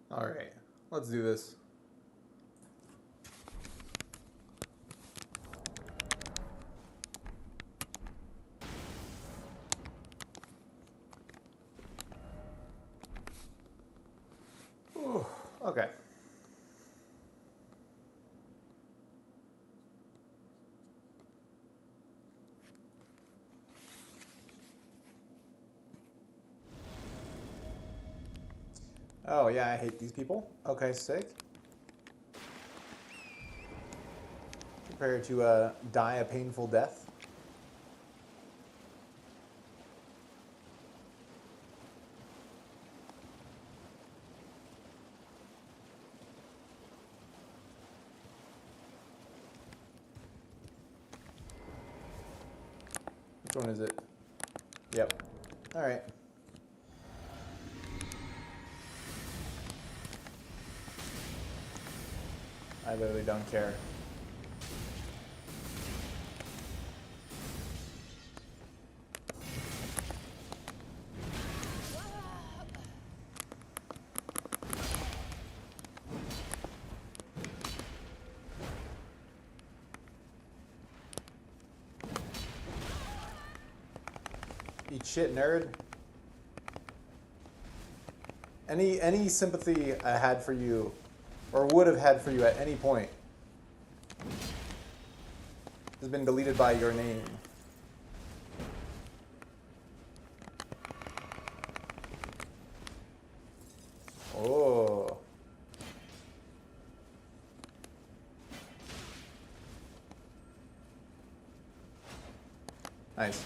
All right, let's do this. Ooh, okay. Oh yeah, I hate these people. Okay, sick. Prepare to die a painful death. Which one is it? Yep. All right. I literally don't care. Eat shit, nerd. Any sympathy I had for you, or would have had for you at any point, has been deleted by your name. Oh. Nice.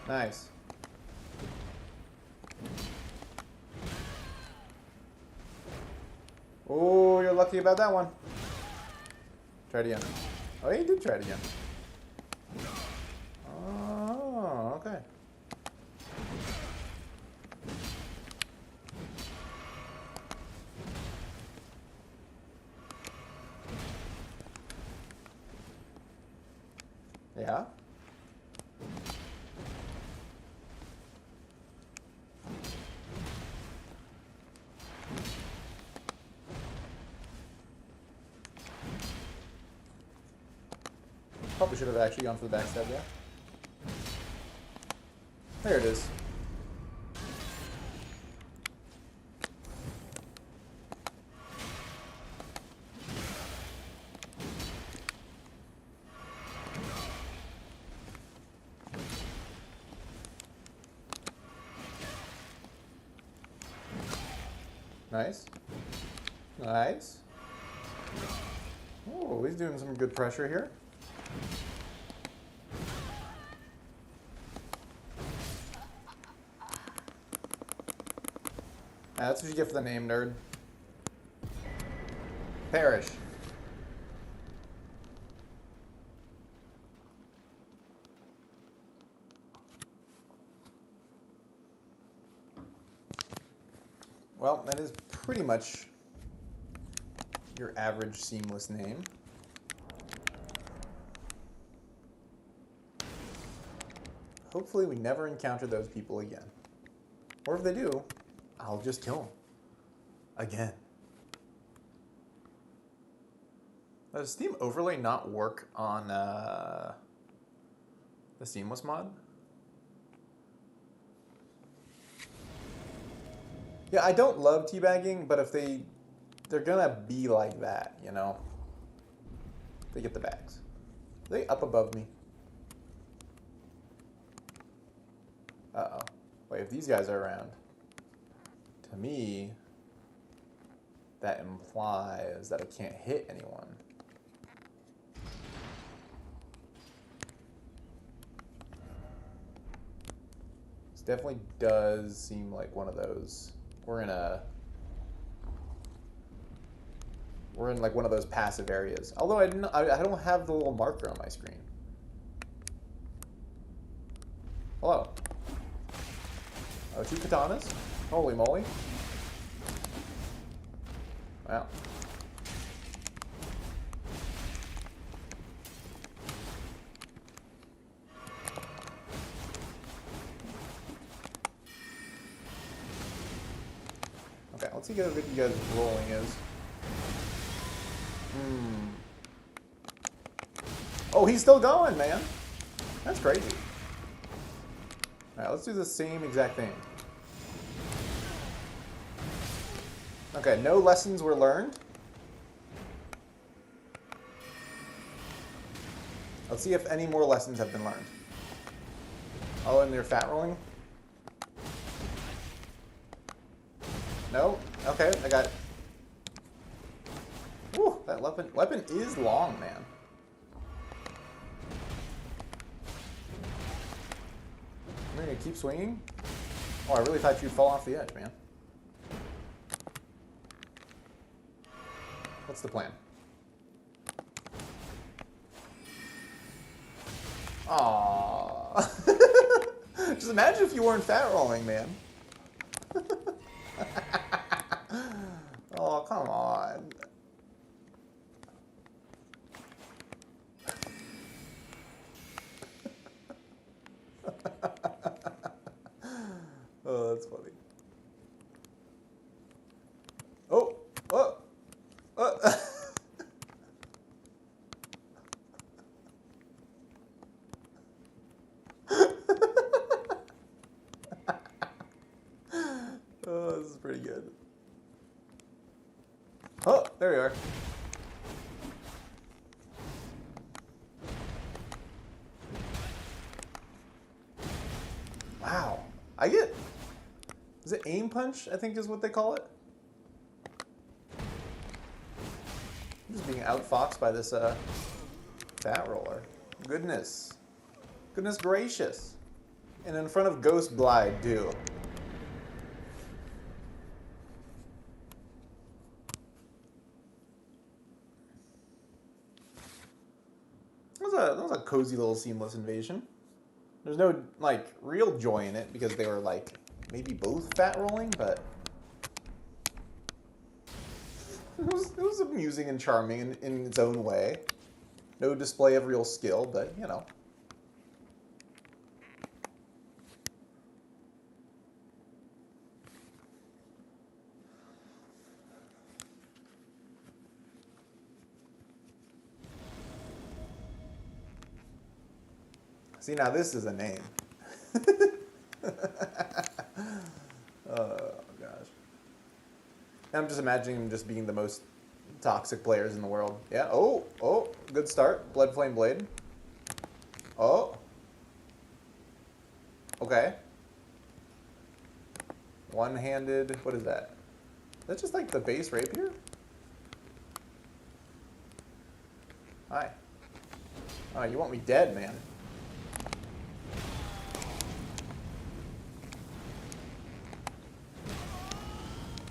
Nice. Oh, you're lucky about that one. Try it again. Oh, you did try it again. Oh, okay. Yeah? Probably should have actually gone for the backstab, yeah? There it is. Nice. Nice. Oh, he's doing some good pressure here. That's what you get for the name, nerd. Perish. Well, that is pretty much your average seamless name. Hopefully we never encounter those people again. Or if they do, I'll just kill them. Again. Does Steam Overlay not work on the Seamless mod? Yeah, I don't love teabagging, but if they're gonna be like that, you know? They get the bags. Are they up above me? Uh-oh. Wait, if these guys are around, to me, that implies that I can't hit anyone. This definitely does seem like one of those. We're in like one of those passive areas. Although I don't have the little marker on my screen. Hello. Oh, 2 katanas? Holy moly. Wow. see how good you guys' rolling is. Oh, he's still going, man. That's crazy. All right, let's do the same exact thing. Okay, no lessons were learned. Let's see if any more lessons have been learned. Oh, and they're fat rolling? No? Okay, I got it. Whew, that weapon is long, man. We're gonna keep swinging? Oh, I really thought you'd fall off the edge, man. What's the plan? Aww. Just imagine if you weren't fat rolling, man. Oh, come on. Oh, that's funny. Oh, oh, oh. Oh, this is pretty good. Oh, there we are. Wow. Is it aim punch, I think is what they call it? I'm just being outfoxed by this fat roller. Goodness. Goodness gracious. And in front of Ghost Glide, too. That was a cozy little seamless invasion. There's no, like, real joy in it because they were, like, maybe both fat rolling, but it was amusing and charming in its own way. No display of real skill, but, you know. See, now this is a name. Oh, gosh. I'm just imagining him just being the most toxic players in the world. Yeah, oh, good start. Blood Flame Blade. Oh. Okay. One-handed, what is that? That's just like the base rapier? Hi. Oh, you want me dead, man.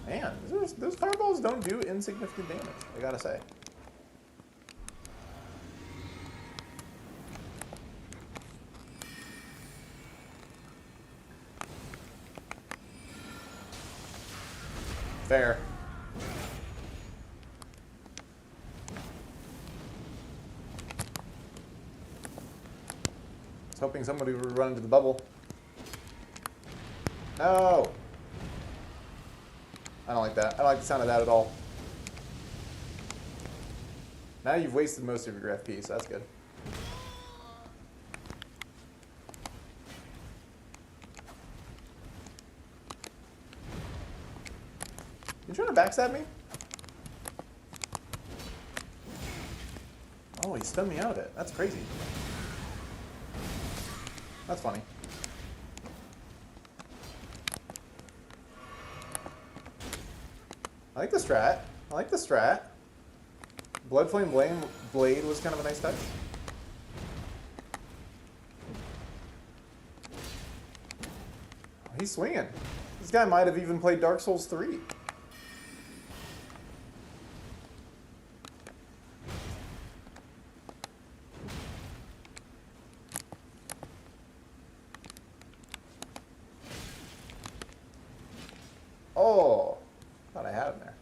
Man, those fireballs don't do insignificant damage, I gotta say. Fair. I was hoping somebody would run into the bubble. No! I don't like that. I don't like the sound of that at all. Now you've wasted most of your FP, so that's good. You trying to backstab me? Oh, he stunned me out of it. That's crazy. That's funny. I like the strat. I like the strat. Blood Flame Blade was kind of a nice touch. He's swinging. This guy might have even played Dark Souls 3. Oh, thought I had him there.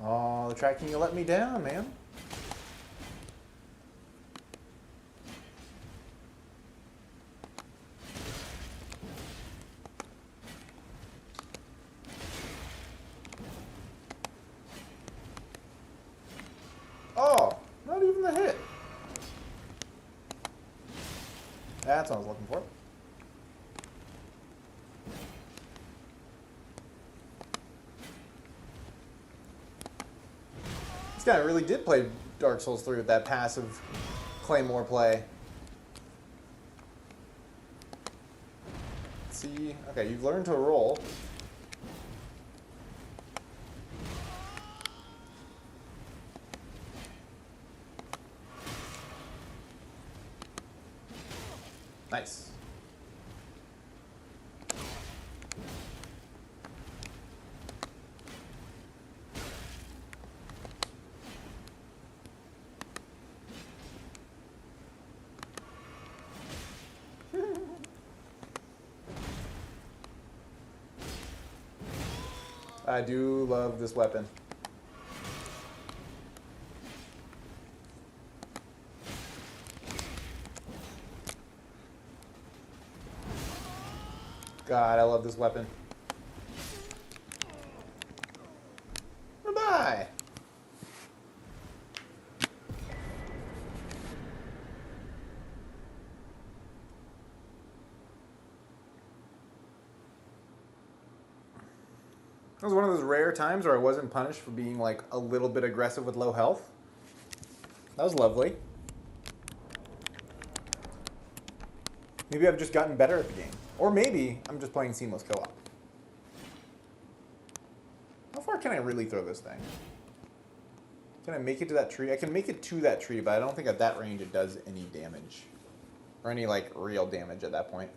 Oh, the tracking, you let me down, man. That's what I was looking for. This guy really did play Dark Souls 3 with that passive Claymore play. Let's see. Okay, you've learned to roll. Nice. I do love this weapon. God, I love this weapon. Bye-bye. It was one of those rare times where I wasn't punished for being like a little bit aggressive with low health. That was lovely. Maybe I've just gotten better at the game. Or maybe I'm just playing seamless co-op. How far can I really throw this thing? Can I make it to that tree? I can make it to that tree, but I don't think at that range it does any damage. Or any, like, real damage at that point.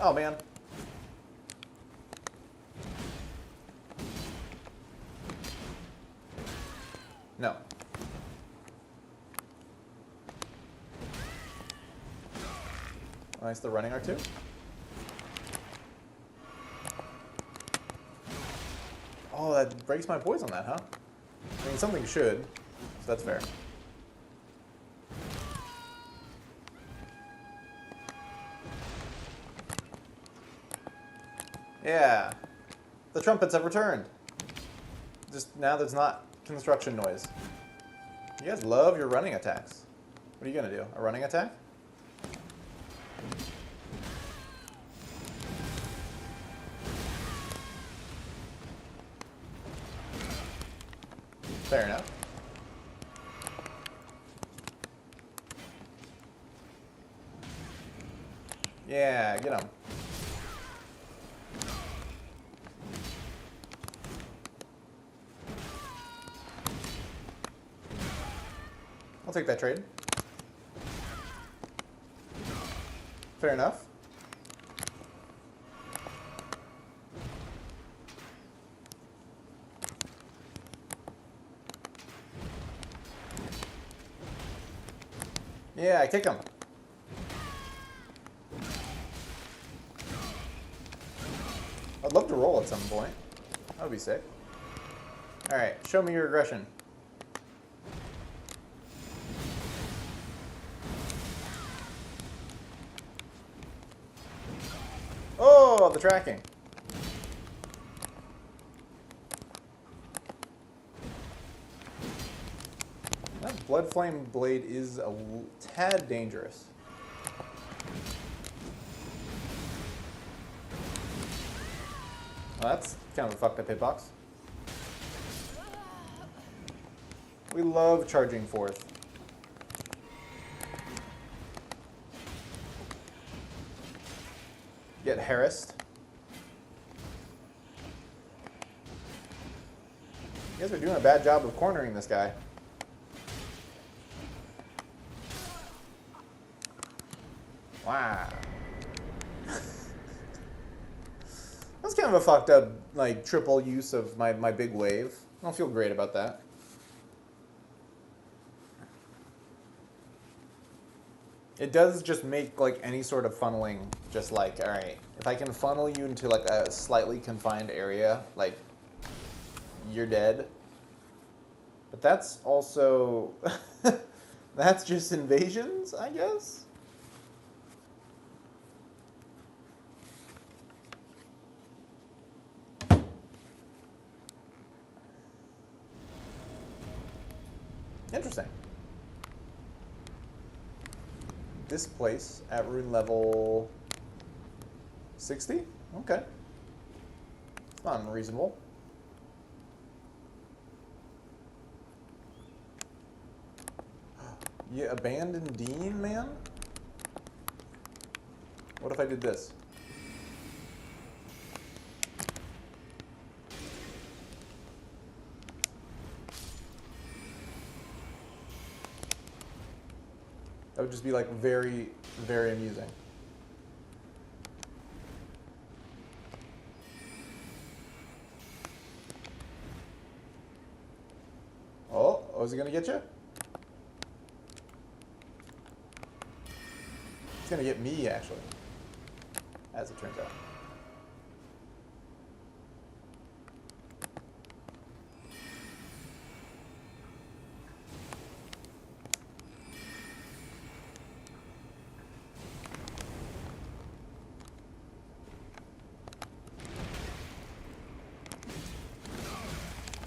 Oh, man. No. Nice, the running R2. Oh, that breaks my poise on that, huh? I mean, something should, so that's fair. Yeah. The trumpets have returned. Just now there's not construction noise. You guys love your running attacks. What are you going to do? A running attack? Fair enough. Yeah, get him. I'll take that trade. Fair enough. Yeah, I kick him. I'd love to roll at some point. That would be sick. Alright, show me your aggression. Oh, the tracking. That Blood Flame blade is a tad dangerous. Well, that's kind of a fucked up hitbox. We love charging forth. Get harassed. You guys are doing a bad job of cornering this guy. Wow. That's kind of a fucked up, like, triple use of my big wave. I don't feel great about that. It does just make, like, any sort of funneling just like, alright, if I can funnel you into, like, a slightly confined area, like, you're dead. But that's also... that's just invasions, I guess? Interesting. This place at rune level 60? Okay. It's not unreasonable. You abandoned Dean, man? What if I did this? That would just be like very, very amusing. Oh, is he gonna get you? He's gonna get me, actually, as it turns out.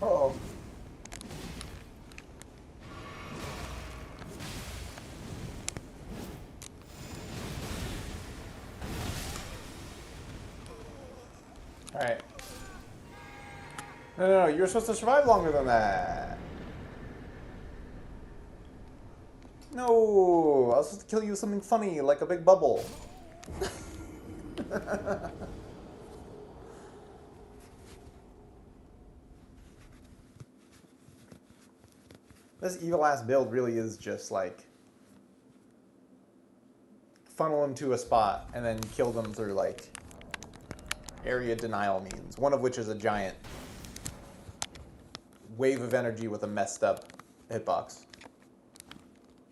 Uh-oh. Alright. No, you're supposed to survive longer than that. No, I was supposed to kill you with something funny, like a big bubble. This evil-ass build really is just, like, funnel them to a spot and then kill them through, like, area denial means. One of which is a giant wave of energy with a messed up hitbox.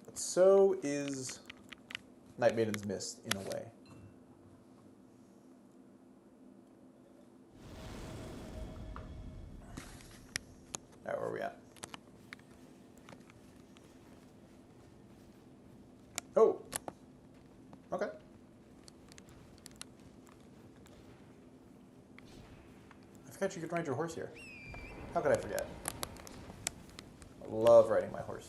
But so is Night Maiden's Mist, in a way. Alright, where are we at? Oh! Okay. I forgot you could ride your horse here. How could I forget? I love riding my horse.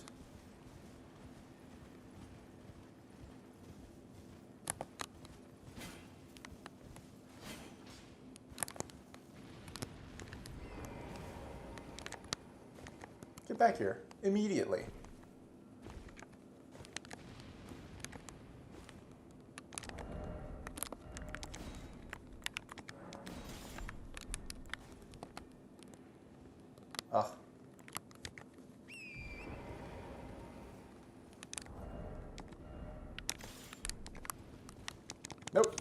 Get back here. Immediately. Ugh. Nope.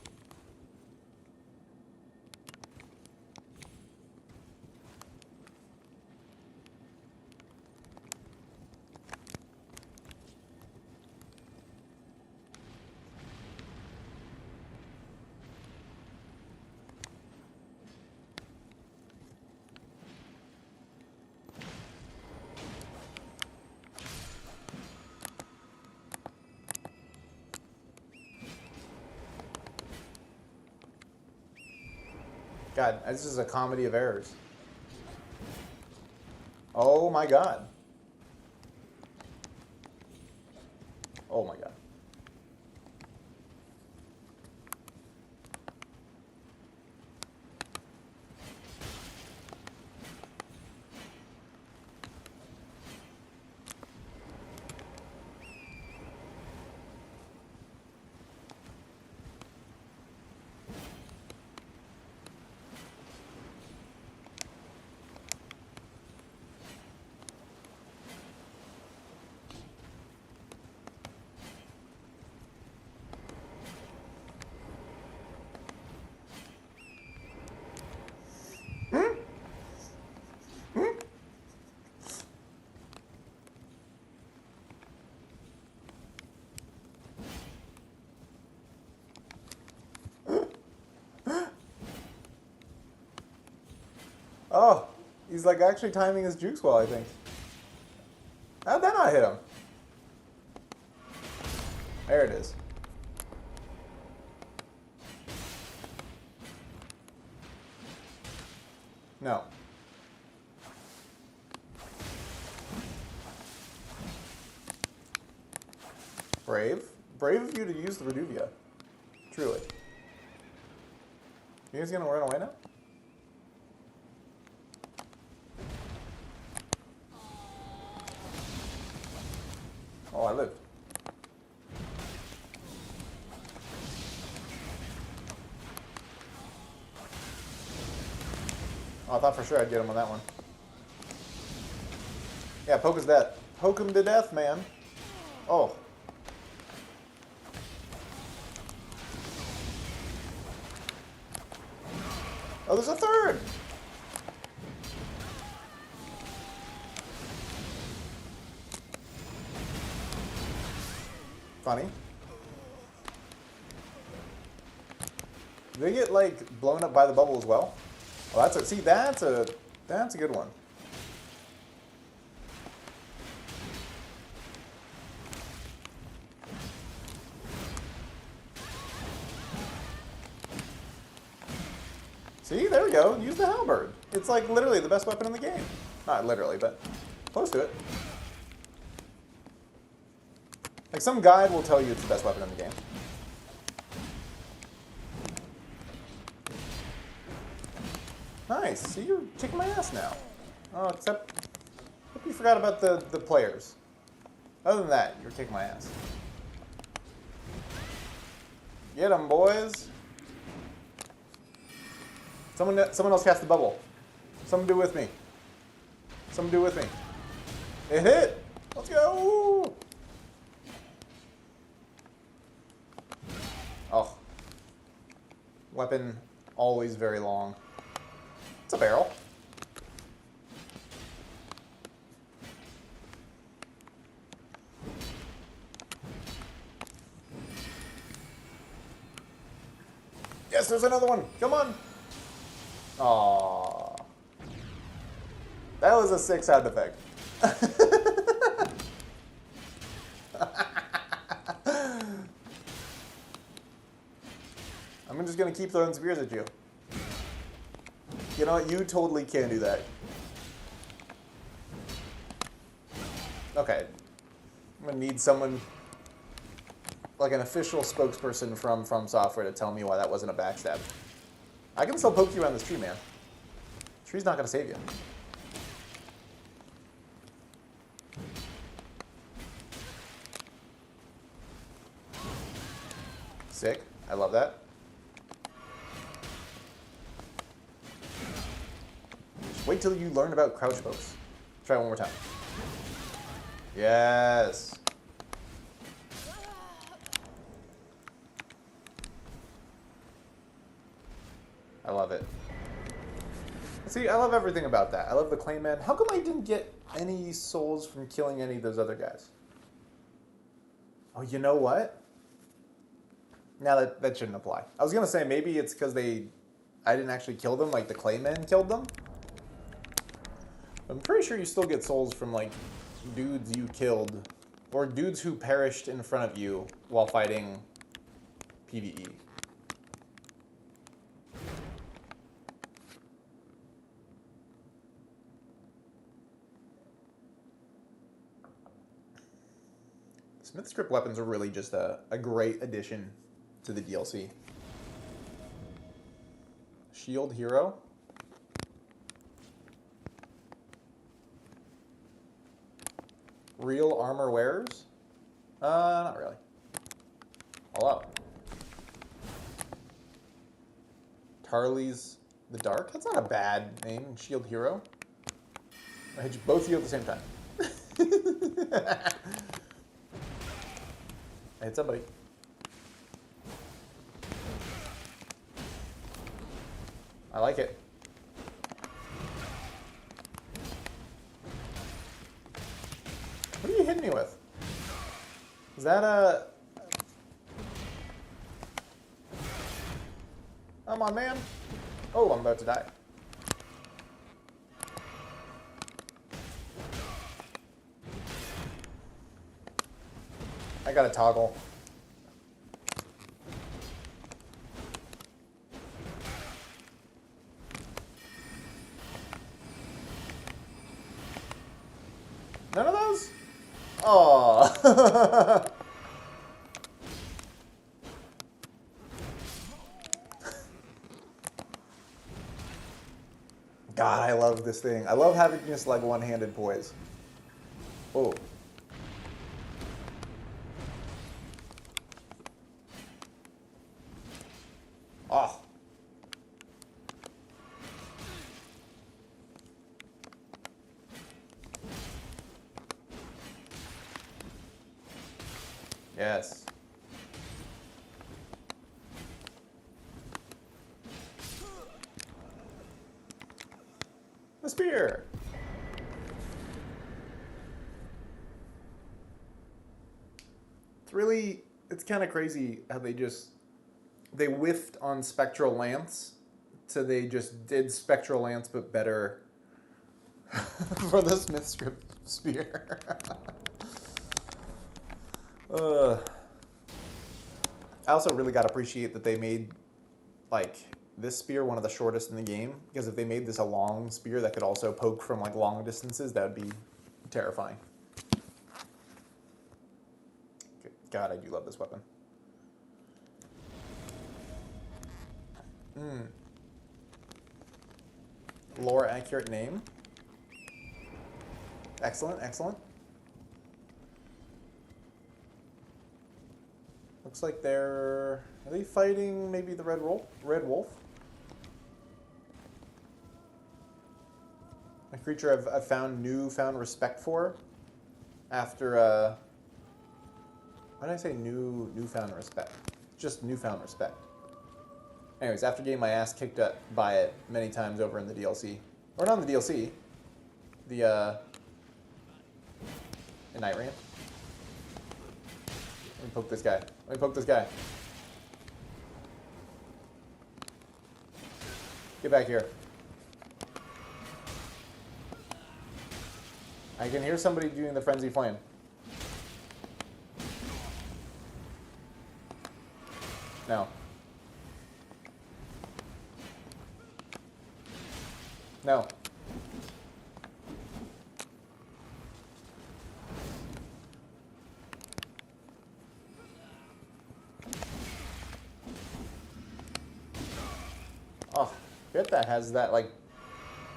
God, this is a comedy of errors. Oh my God. Oh my God. Oh, He's like actually timing his jukes well, I think. How'd that not hit him? There it is. No. Brave. Brave of you to use the Reduvia. Truly. You guys gonna run away now? Oh, I lived. Oh, I thought for sure I'd get him on that one. Yeah, poke his death. Poke him to death, man. Oh. Oh, there's a third! Funny. Do they get, like, blown up by the bubble as well? Well, that's a... See, that's a good one. See, there we go. Use the halberd. It's like literally the best weapon in the game. Not literally, but close to it. Like some guide will tell you it's the best weapon in the game. Nice. See, you're kicking my ass now. Oh, except hope you forgot about the players. Other than that, you're kicking my ass. Get them, boys. Someone else cast the bubble. Someone do it with me. Someone do it with me. It hit! Let's go! Oh. Weapon always very long. It's a barrel. Yes, there's another one. Come on. Aww. That was a sick sound effect. I'm just gonna keep throwing spears at you. You know what? You totally can do that. Okay. I'm gonna need someone, like an official spokesperson from Software to tell me why that wasn't a backstab. I can still poke you around this tree, man. The tree's not gonna save you. Sick. I love that. Just wait till you learn about crouch pokes. Try it one more time. Yes. I love it. See, I love everything about that. I love the Clayman. How come I didn't get any souls from killing any of those other guys? Oh, you know what? Now that shouldn't apply. I was going to say maybe it's because I didn't actually kill them, like the Clayman killed them. I'm pretty sure you still get souls from like dudes you killed or dudes who perished in front of you while fighting PvE. Smith strip weapons are really just a great addition to the DLC. Shield hero. Real armor wearers? Not really. All out. Tarly's the Dark? That's not a bad name. Shield hero. I hit you both of you at the same time. I hit somebody. I like it. What are you hitting me with? Is that a... Come on, man. Oh, I'm about to die. I got a toggle. None of those? Oh. God, I love this thing. I love having just like one-handed poise. Oh. Oh. Yes. The spear. It's kind of crazy how they whiffed on Spectral Lance, so they just did Spectral Lance but better for the Smith Strip Spear. I also really got to appreciate that they made, like, this spear one of the shortest in the game, because if they made this a long spear that could also poke from, like, long distances, that would be terrifying. God, I do love this weapon. Lore accurate name. Excellent, excellent. Looks like are they fighting maybe the Red Wolf? A creature I've found newfound respect for after, why did I say newfound respect? Just newfound respect. Anyways, after getting my ass kicked up by it many times over in the DLC. Or not in the DLC. In Night Ramp. Let me poke this guy. Let me poke this guy. Get back here. I can hear somebody doing the Frenzy Flame. No. No. Oh, bet that has that, like,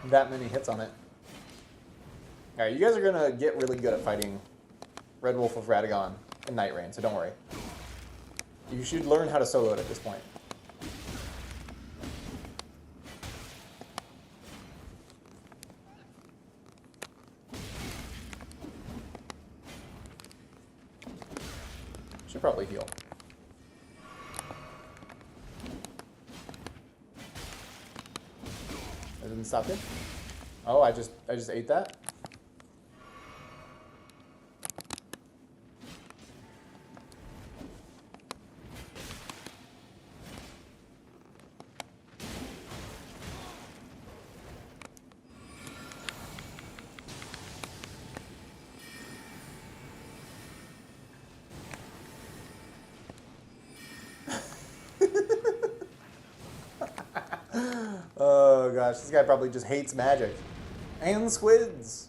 that many hits on it. Alright, you guys are gonna get really good at fighting Red Wolf of Radagon in Night Rain, so don't worry. You should learn how to solo it at this point. Should probably heal. That didn't stop it? Oh, I just ate that? Oh gosh, this guy probably just hates magic. And squids.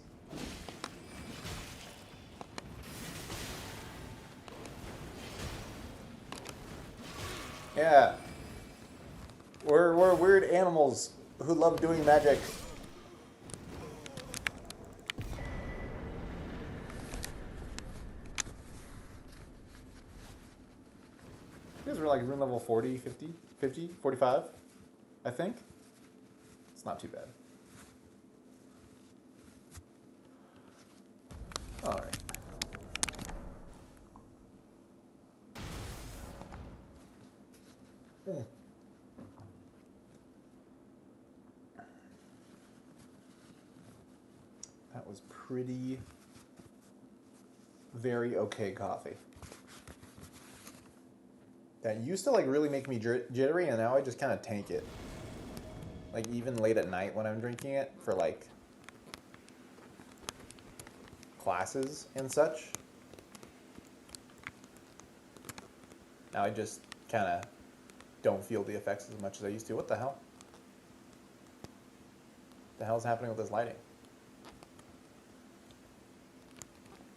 Yeah. We're weird animals who love doing magic. You guys were like rune level 40, 50, 45, I think. It's not too bad. All right. That was pretty, very okay coffee. That used to like really make me jittery, and now I just kind of tank it. Like even late at night when I'm drinking it for like classes and such. Now I just kind of don't feel the effects as much as I used to. What the hell? What the hell's happening with this lighting?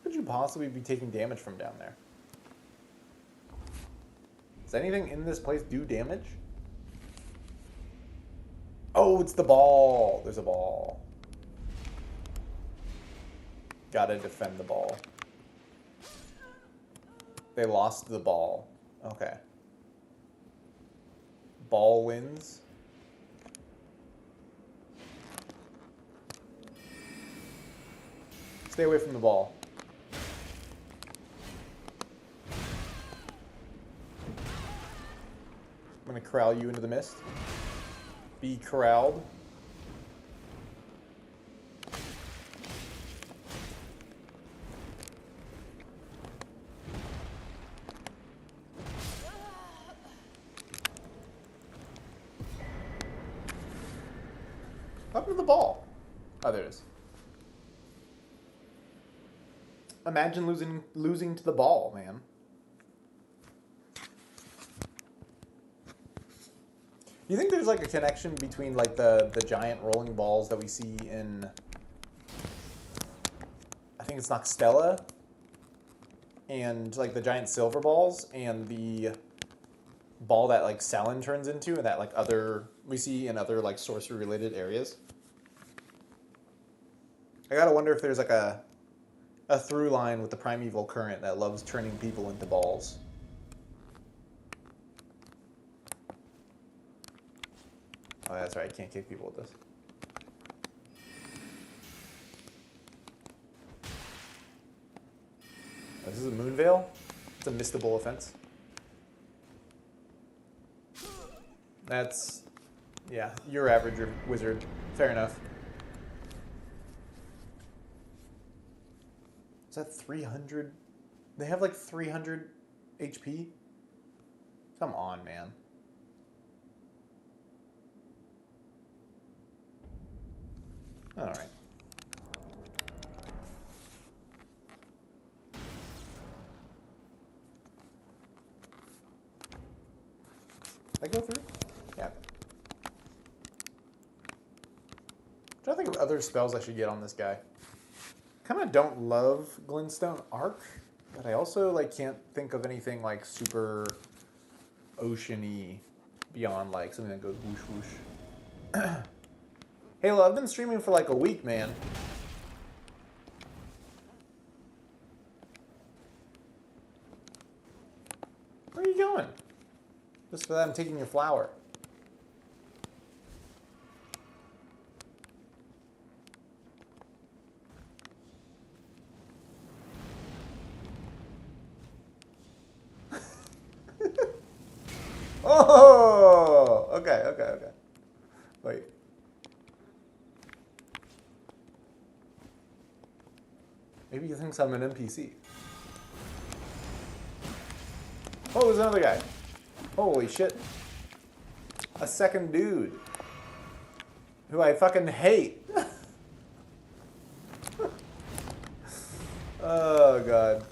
Could you possibly be taking damage from down there? Does anything in this place do damage? Oh, it's the ball. There's a ball. Gotta defend the ball. They lost the ball. Okay. Ball wins. Stay away from the ball. I'm gonna corral you into the mist. Be corralled. Up to the ball. Oh, there it is. Imagine losing to the ball, man. Do you think there's like a connection between like the giant rolling balls that we see in, I think it's Noxtella, and like the giant silver balls and the ball that like Salin turns into and that like we see in other like sorcery related areas? I gotta wonder if there's like a through line with the primeval current that loves turning people into balls. Oh, that's right. I can't kick people with this. Oh, this is a Moonveil? It's a mistable offense. That's... yeah, your average wizard. Fair enough. Is that 300? They have like 300 HP? Come on, man. All right. Did I go through? Yeah. I'm trying to think of other spells I should get on this guy. Kind of don't love Glintstone Arc, but I also like can't think of anything like super ocean-y beyond like something that goes whoosh whoosh. Halo, I've been streaming for like a week, man. Where are you going? Just for that, I'm taking your flower. Oh! Okay. Wait. Maybe he thinks I'm an NPC. Oh, there's another guy. Holy shit. A second dude. Who I fucking hate. Oh, God.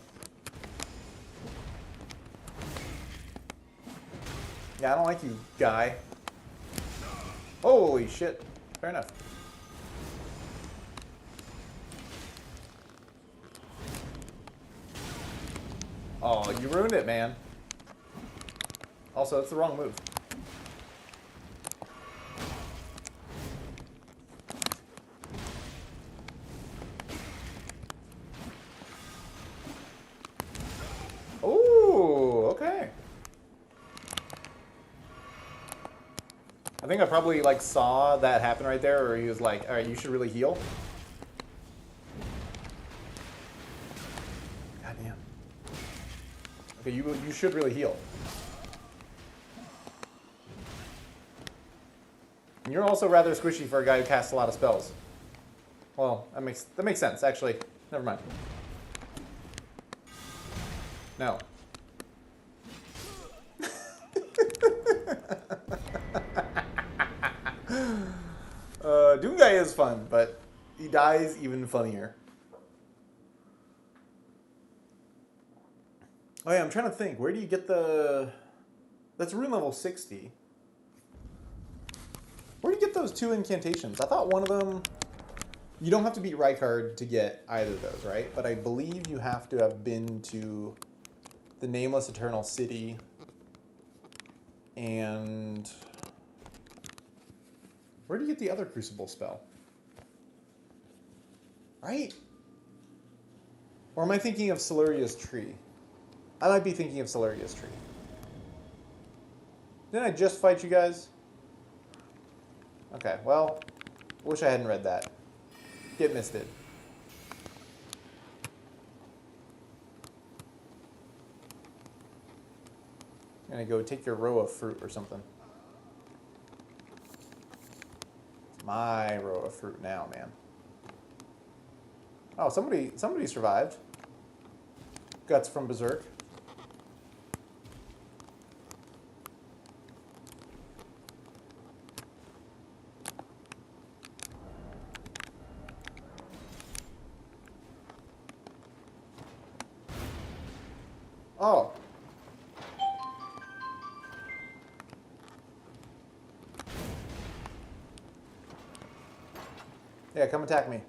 Yeah, I don't like you, guy. Holy shit. Fair enough. Oh, you ruined it, man. Also, it's the wrong move. Ooh, okay. I think I probably like saw that happen right there, or he was like, all right, you should really heal. God damn. Okay, you should really heal. And you're also rather squishy for a guy who casts a lot of spells. Well, that makes sense, actually. Never mind. No. Doom Guy is fun, but he dies even funnier. Oh yeah, I'm trying to think. Where do you get the... That's rune level 60. Where do you get those 2 incantations? I thought one of them... You don't have to beat Rykard to get either of those, right? But I believe you have to have been to the Nameless Eternal City and... Where do you get the other Crucible spell? Right? Or am I thinking of Siluria's Tree? I might be thinking of Siluria's Tree. Didn't I just fight you guys? Okay, well, wish I hadn't read that. Get misted. I'm gonna go take your row of fruit or something. It's my row of fruit now, man. Oh, somebody survived. Guts from Berserk. Oh. Yeah, come attack me.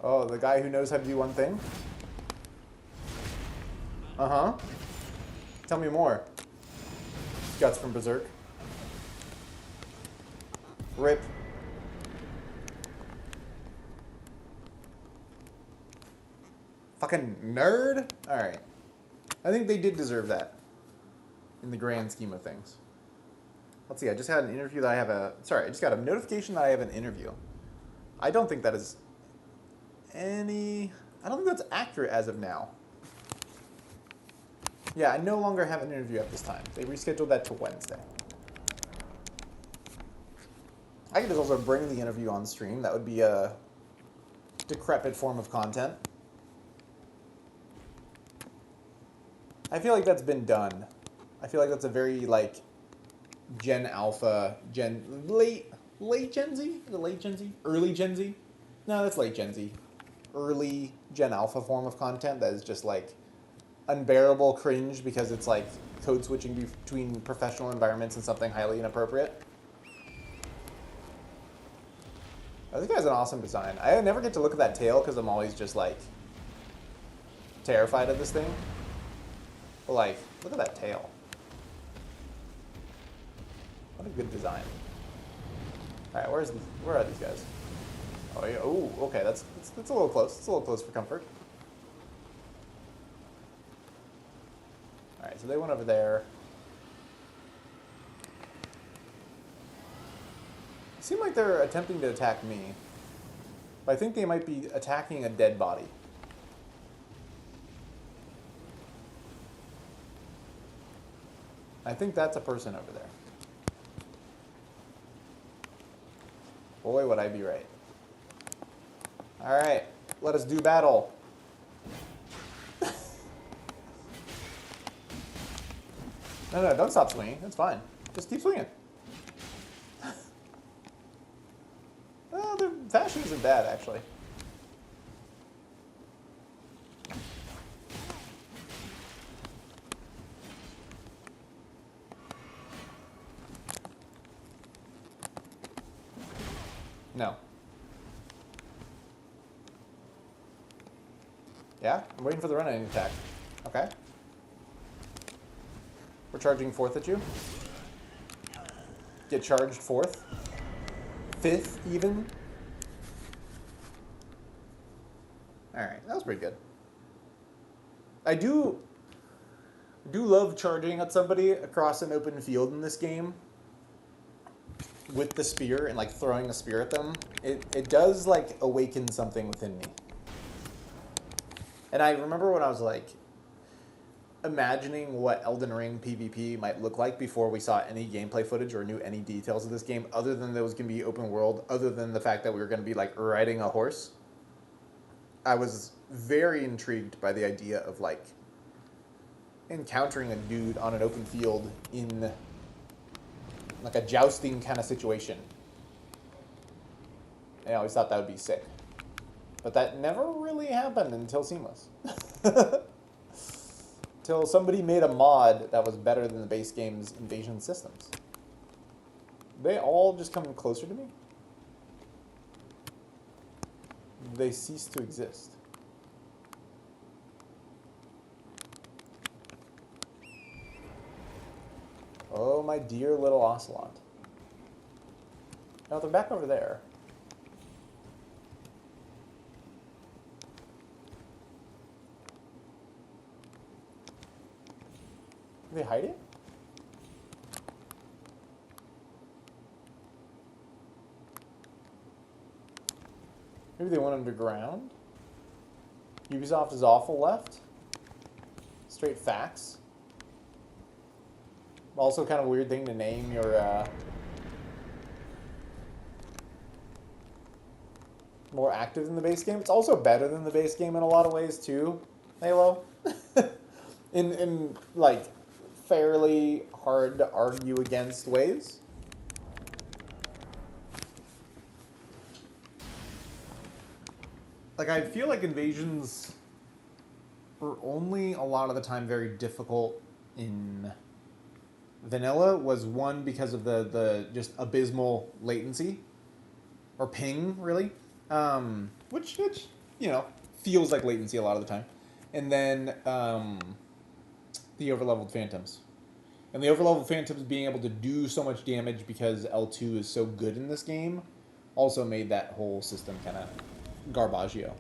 Oh, the guy who knows how to do one thing? Uh-huh. Tell me more. Guts from Berserk. Rip. Fucking nerd? Alright. I think they did deserve that. In the grand scheme of things. Let's see, I just had an interview that I have a... Sorry, I just got a notification that I have an interview. I don't think that is any... I don't think that's accurate as of now. Yeah, I no longer have an interview at this time. They rescheduled that to Wednesday. I could just also bring the interview on stream. That would be a decrepit form of content. I feel like that's been done. I feel like that's a very, like, Gen Alpha, late Gen Z? Is it late Gen Z? Early Gen Z? No, that's late Gen Z. Early Gen Alpha form of content that is just, like, unbearable cringe because it's, like, code switching between professional environments and something highly inappropriate. I think it has an awesome design. I never get to look at that tail because I'm always just, like, terrified of this thing. But, like, look at that tail. What a good design. Alright, where are these guys? Oh, yeah. Oh, okay, that's a little close. It's a little close for comfort. Alright, so they went over there. It seemed like they're attempting to attack me. But I think they might be attacking a dead body. I think that's a person over there. Boy, would I be right. Alright, let us do battle. No, don't stop swinging. It's fine. Just keep swinging. Well, their fashion isn't bad, actually. No. Yeah? I'm waiting for the run-in attack. Okay. We're charging 4th at you. Get charged 4th. 5th, even. Alright, that was pretty good. I do love charging at somebody across an open field in this game with the spear and, like, throwing a spear at them. It does, like, awaken something within me. And I remember when I was, like, imagining what Elden Ring PvP might look like before we saw any gameplay footage or knew any details of this game, other than that it was going to be open world, other than the fact that we were going to be, like, riding a horse. I was very intrigued by the idea of like encountering a dude on an open field in like a jousting kind of situation. I always thought that would be sick. But that never really happened until Seamless. Till somebody made a mod that was better than the base game's invasion systems. They all just come closer to me. They cease to exist. Oh, my dear little ocelot. Now they're back over there. Are they hiding? Maybe they went underground? Ubisoft is awful left? Straight facts. Also kind of a weird thing to name your, more active than the base game. It's also better than the base game in a lot of ways, too, Halo. in, like, fairly hard to argue against ways. Like, I feel like invasions were only a lot of the time very difficult in vanilla. Was one because of the just abysmal latency or ping, really, which you know feels like latency a lot of the time, and then the overleveled phantoms, and the overleveled phantoms being able to do so much damage because L2 is so good in this game, also made that whole system kind of garbaggio.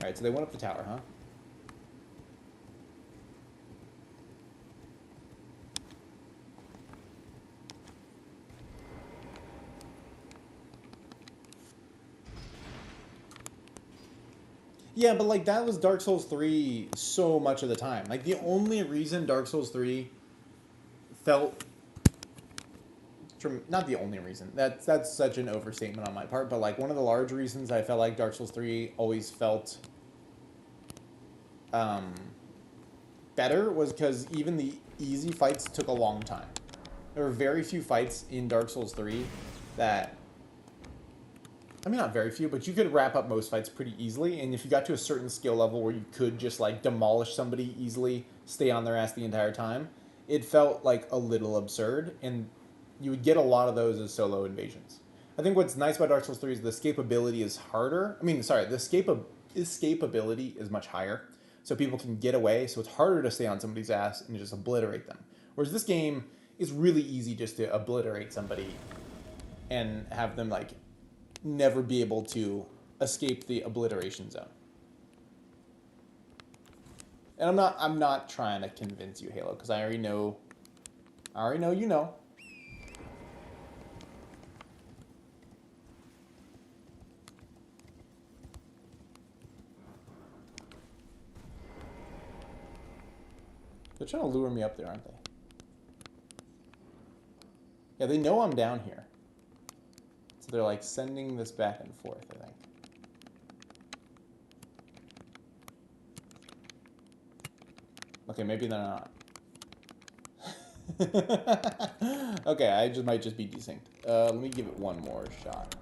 Alright, so they went up the tower, huh? Yeah, but like that was Dark Souls 3 so much of the time. Like the only reason Dark Souls 3 felt not the only reason. That's such an overstatement on my part, but like one of the large reasons I felt like Dark Souls 3 always felt better was because even the easy fights took a long time. There were very few fights in Dark Souls 3 that, I mean, not very few, but you could wrap up most fights pretty easily. And if you got to a certain skill level where you could just like demolish somebody easily, stay on their ass the entire time, it felt like a little absurd. And you would get a lot of those as solo invasions. I think what's nice about Dark Souls 3 is the escapability is harder. I mean, sorry, the escapability is much higher. So people can get away, so it's harder to stay on somebody's ass and just obliterate them. Whereas this game is really easy just to obliterate somebody and have them like never be able to escape the obliteration zone. And I'm not trying to convince you, Halo, because I already know you know. They're trying to lure me up there, aren't they? Yeah, they know I'm down here. So they're like sending this back and forth, I think. Okay, maybe they're not. Okay, I might just be desynced. Let me give it one more shot.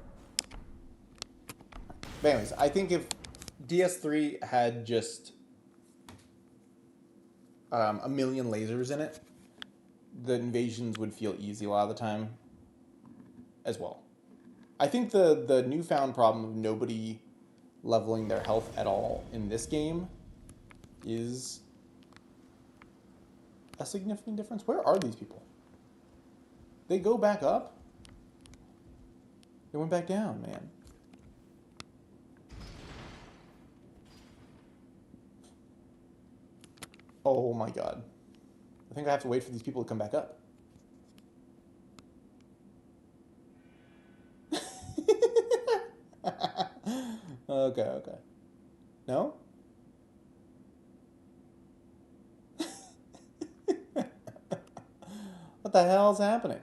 But anyways, I think if DS3 had just a million lasers in it, the invasions would feel easy a lot of the time as well. I think the newfound problem of nobody leveling their health at all in this game is a significant difference. Where are these people? They go back up? They went back down, man. Oh my god. I think I have to wait for these people to come back up. Okay. No? What the hell is happening?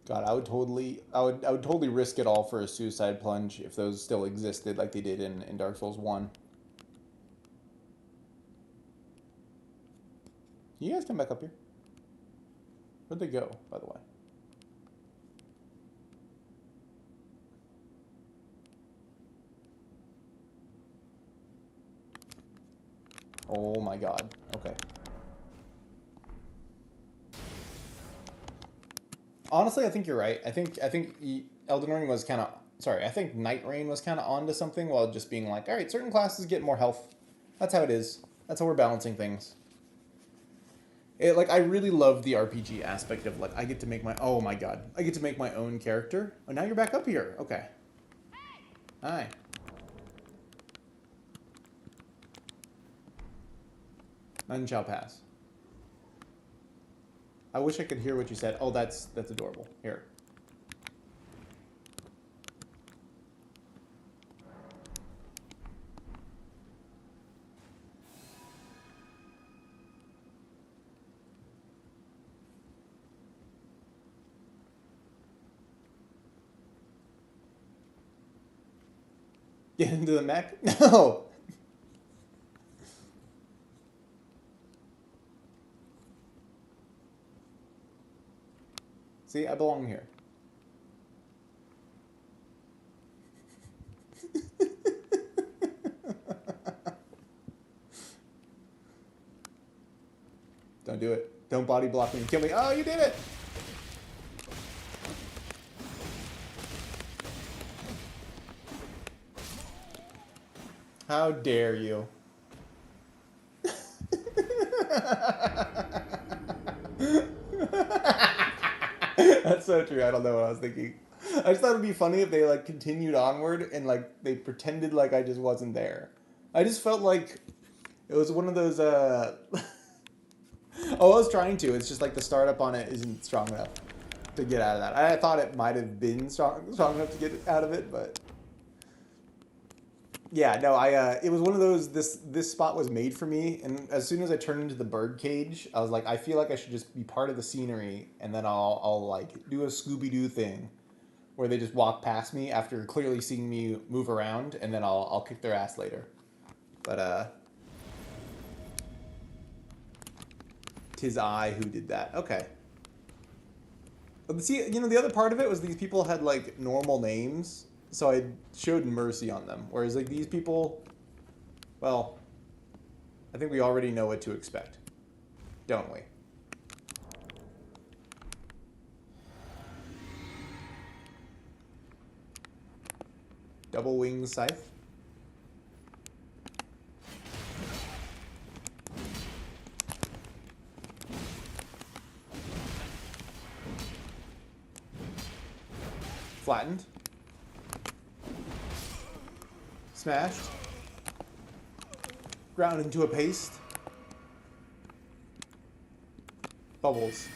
God, I would totally risk it all for a suicide plunge if those still existed like they did in Dark Souls 1. You guys come back up here. Where'd they go, by the way? Oh my god. Okay. Honestly, I think you're right. I think Elden Ring was kind of sorry. I think Night Rain was kind of onto something while just being like, all right, certain classes get more health. That's how it is. That's how we're balancing things. Like I really love the RPG aspect of like I get to make my oh my god I get to make my own character. Oh, now you're back up here. Okay. Hi. None shall pass. I wish I could hear what you said. Oh, that's adorable. Here. Get into the mech? No. See, I belong here. Don't do it. Don't body block me and kill me. Oh, you did it! How dare you? That's so true. I don't know what I was thinking. I just thought it'd be funny if they like continued onward and like they pretended like I just wasn't there. I just felt like it was one of those Oh, I was trying to. It's just like the startup on it isn't strong enough to get out of that. I thought it might have been strong enough to get out of it, but yeah, no, it was one of those this spot was made for me, and as soon as I turned into the bird cage, I was like, I feel like I should just be part of the scenery, and then I'll like do a Scooby-Doo thing where they just walk past me after clearly seeing me move around, and then I'll kick their ass later. But 'tis I who did that. Okay. But see, you know, the other part of it was these people had like normal names, so I showed mercy on them. Whereas like these people, well, I think we already know what to expect, don't we? Double wing scythe. Flattened. Smashed. Ground into a paste. Bubbles.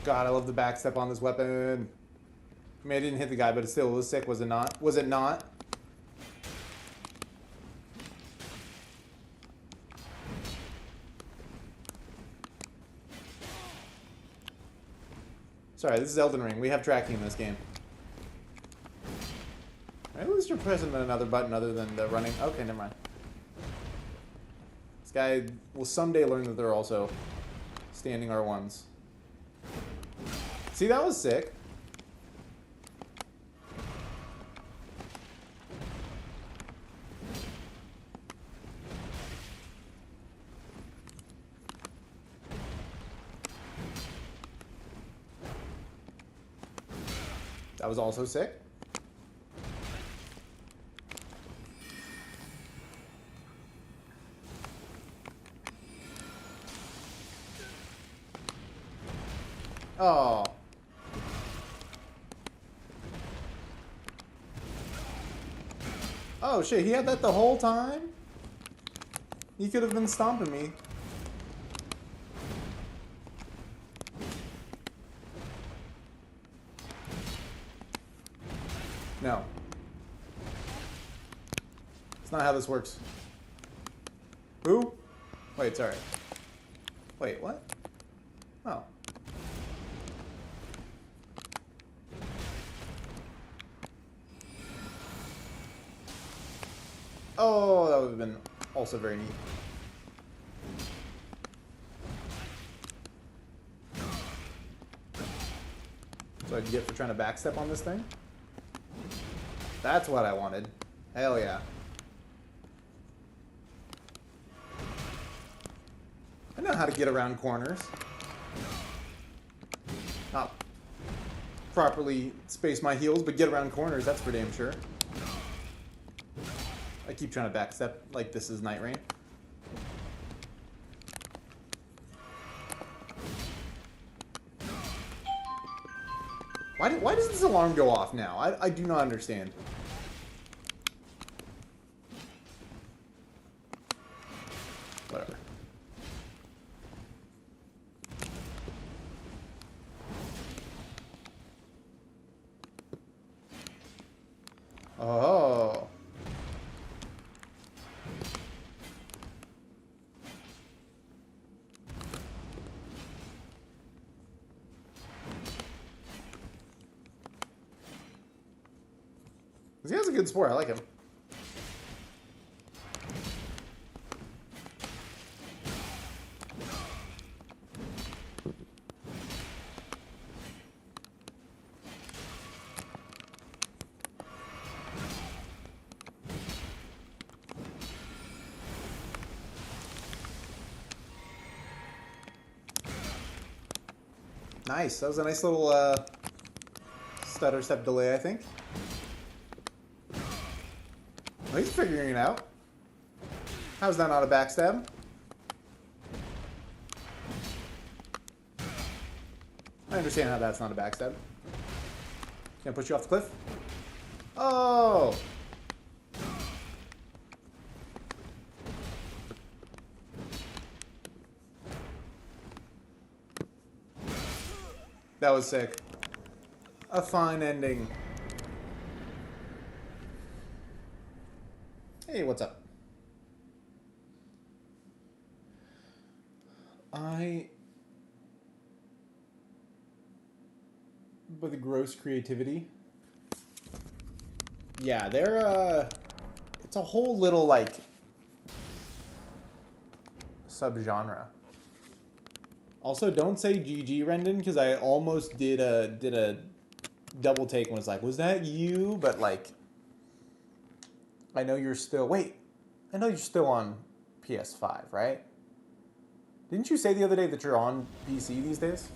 God, I love the backstep on this weapon. I mean, I didn't hit the guy, but it still was sick, was it not? Was it not? Sorry, this is Elden Ring. We have tracking in this game. At least you're pressing another button other than the running. Okay, never mind. This guy will someday learn that they're also standing R1s. See, that was sick. That was also sick. Oh. Oh shit, he had that the whole time? He could have been stomping me. No. It's not how this works. Who? Wait, sorry. Wait, what? Oh. Oh, that would have been also very neat. So I'd get for trying to backstep on this thing? That's what I wanted. Hell yeah. I know how to get around corners. Not properly space my heels, but get around corners, that's for damn sure. I keep trying to backstep like this is Night Rain. Why does this alarm go off now? I do not understand. Whatever. Oh. He has a good sport. I like him. Nice. That was a nice little stutter step delay, I think. Oh, he's figuring it out. How's that not a backstab? I understand how that's not a backstab. Can't push you off the cliff. Oh! That was sick. A fine ending. Hey, what's up? With gross creativity. Yeah, they're, it's a whole little, like, subgenre. Also, don't say GG, Rendon, because I almost did a double take when it's like, was that you? But, like, I know you're still... Wait, I know you're still on PS5, right? Didn't you say the other day that you're on PC these days?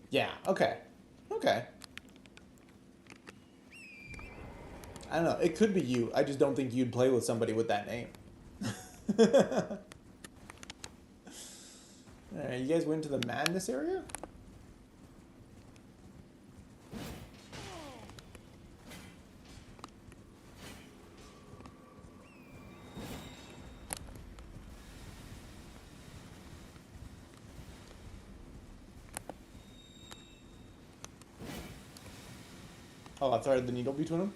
Yeah, okay. Okay. I don't know. It could be you. I just don't think you'd play with somebody with that name. Alright, you guys went to the madness area? Oh, I threaded the needle between them?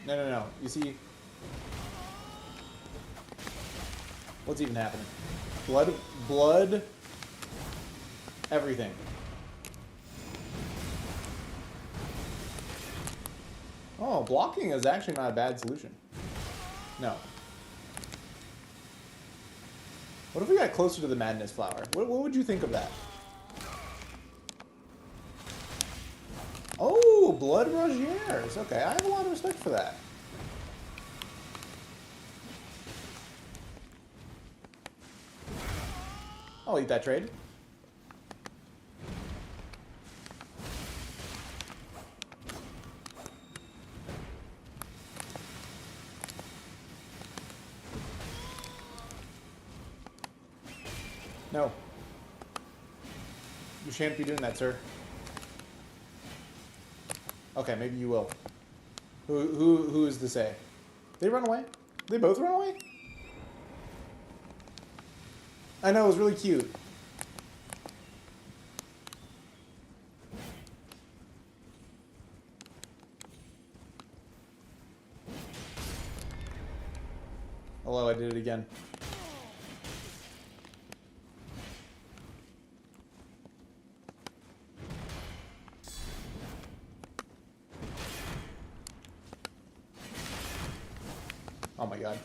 No. You see... What's even happening? Blood... Everything. Oh, blocking is actually not a bad solution. No. What if we got closer to the madness flower? What would you think of that? Oh, blood Rogiers. Okay, I have a lot of respect for that. I'll eat that trade. No. You shan't be doing that, sir. Okay, maybe you will. Who is to say? They run away? They both run away? I know, it was really cute. Hello, I did it again. Oh my god.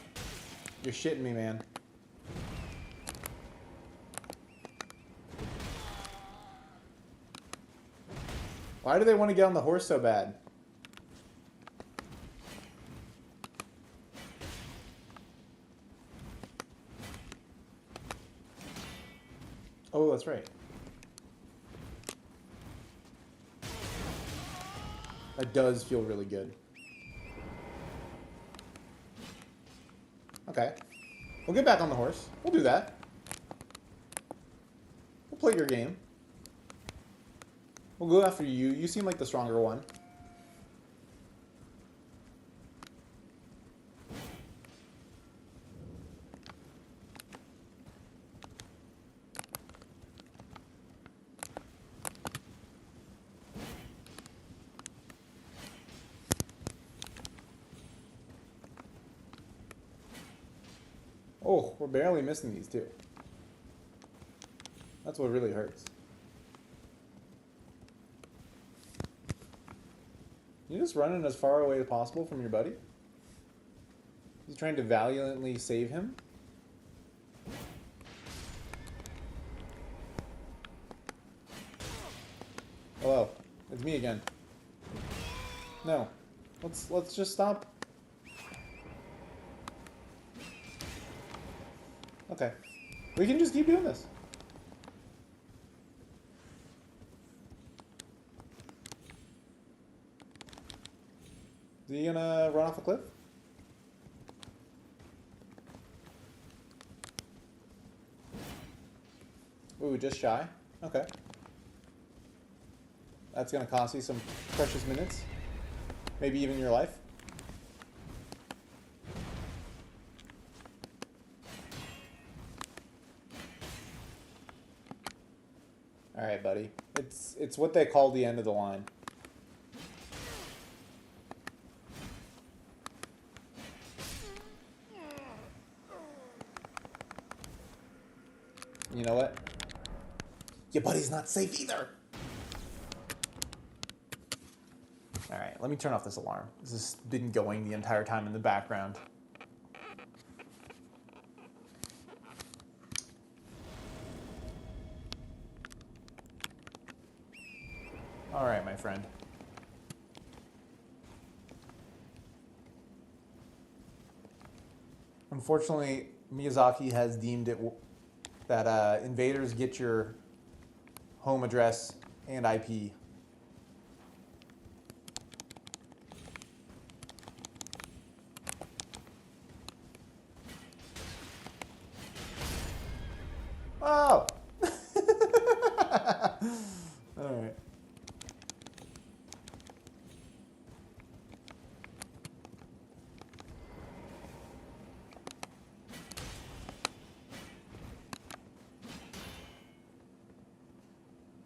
You're shitting me, man. Why do they want to get on the horse so bad? Oh, that's right. That does feel really good. Okay. We'll get back on the horse. We'll do that. We'll play your game. We'll go after you. You seem like the stronger one. Oh, we're barely missing these two. That's what really hurts. You just running as far away as possible from your buddy? He's trying to valiantly save him? Hello, it's me again. No, let's just stop. Okay, we can just keep doing this. Is he gonna run off a cliff? Ooh, just shy. Okay. That's gonna cost you some precious minutes. Maybe even your life. Alright, buddy. It's what they call the end of the line. You know what? Your buddy's not safe either. Alright, let me turn off this alarm. This has been going the entire time in the background. Alright, my friend. Unfortunately, Miyazaki has deemed it that invaders get your home address and IP. Oh! Alright.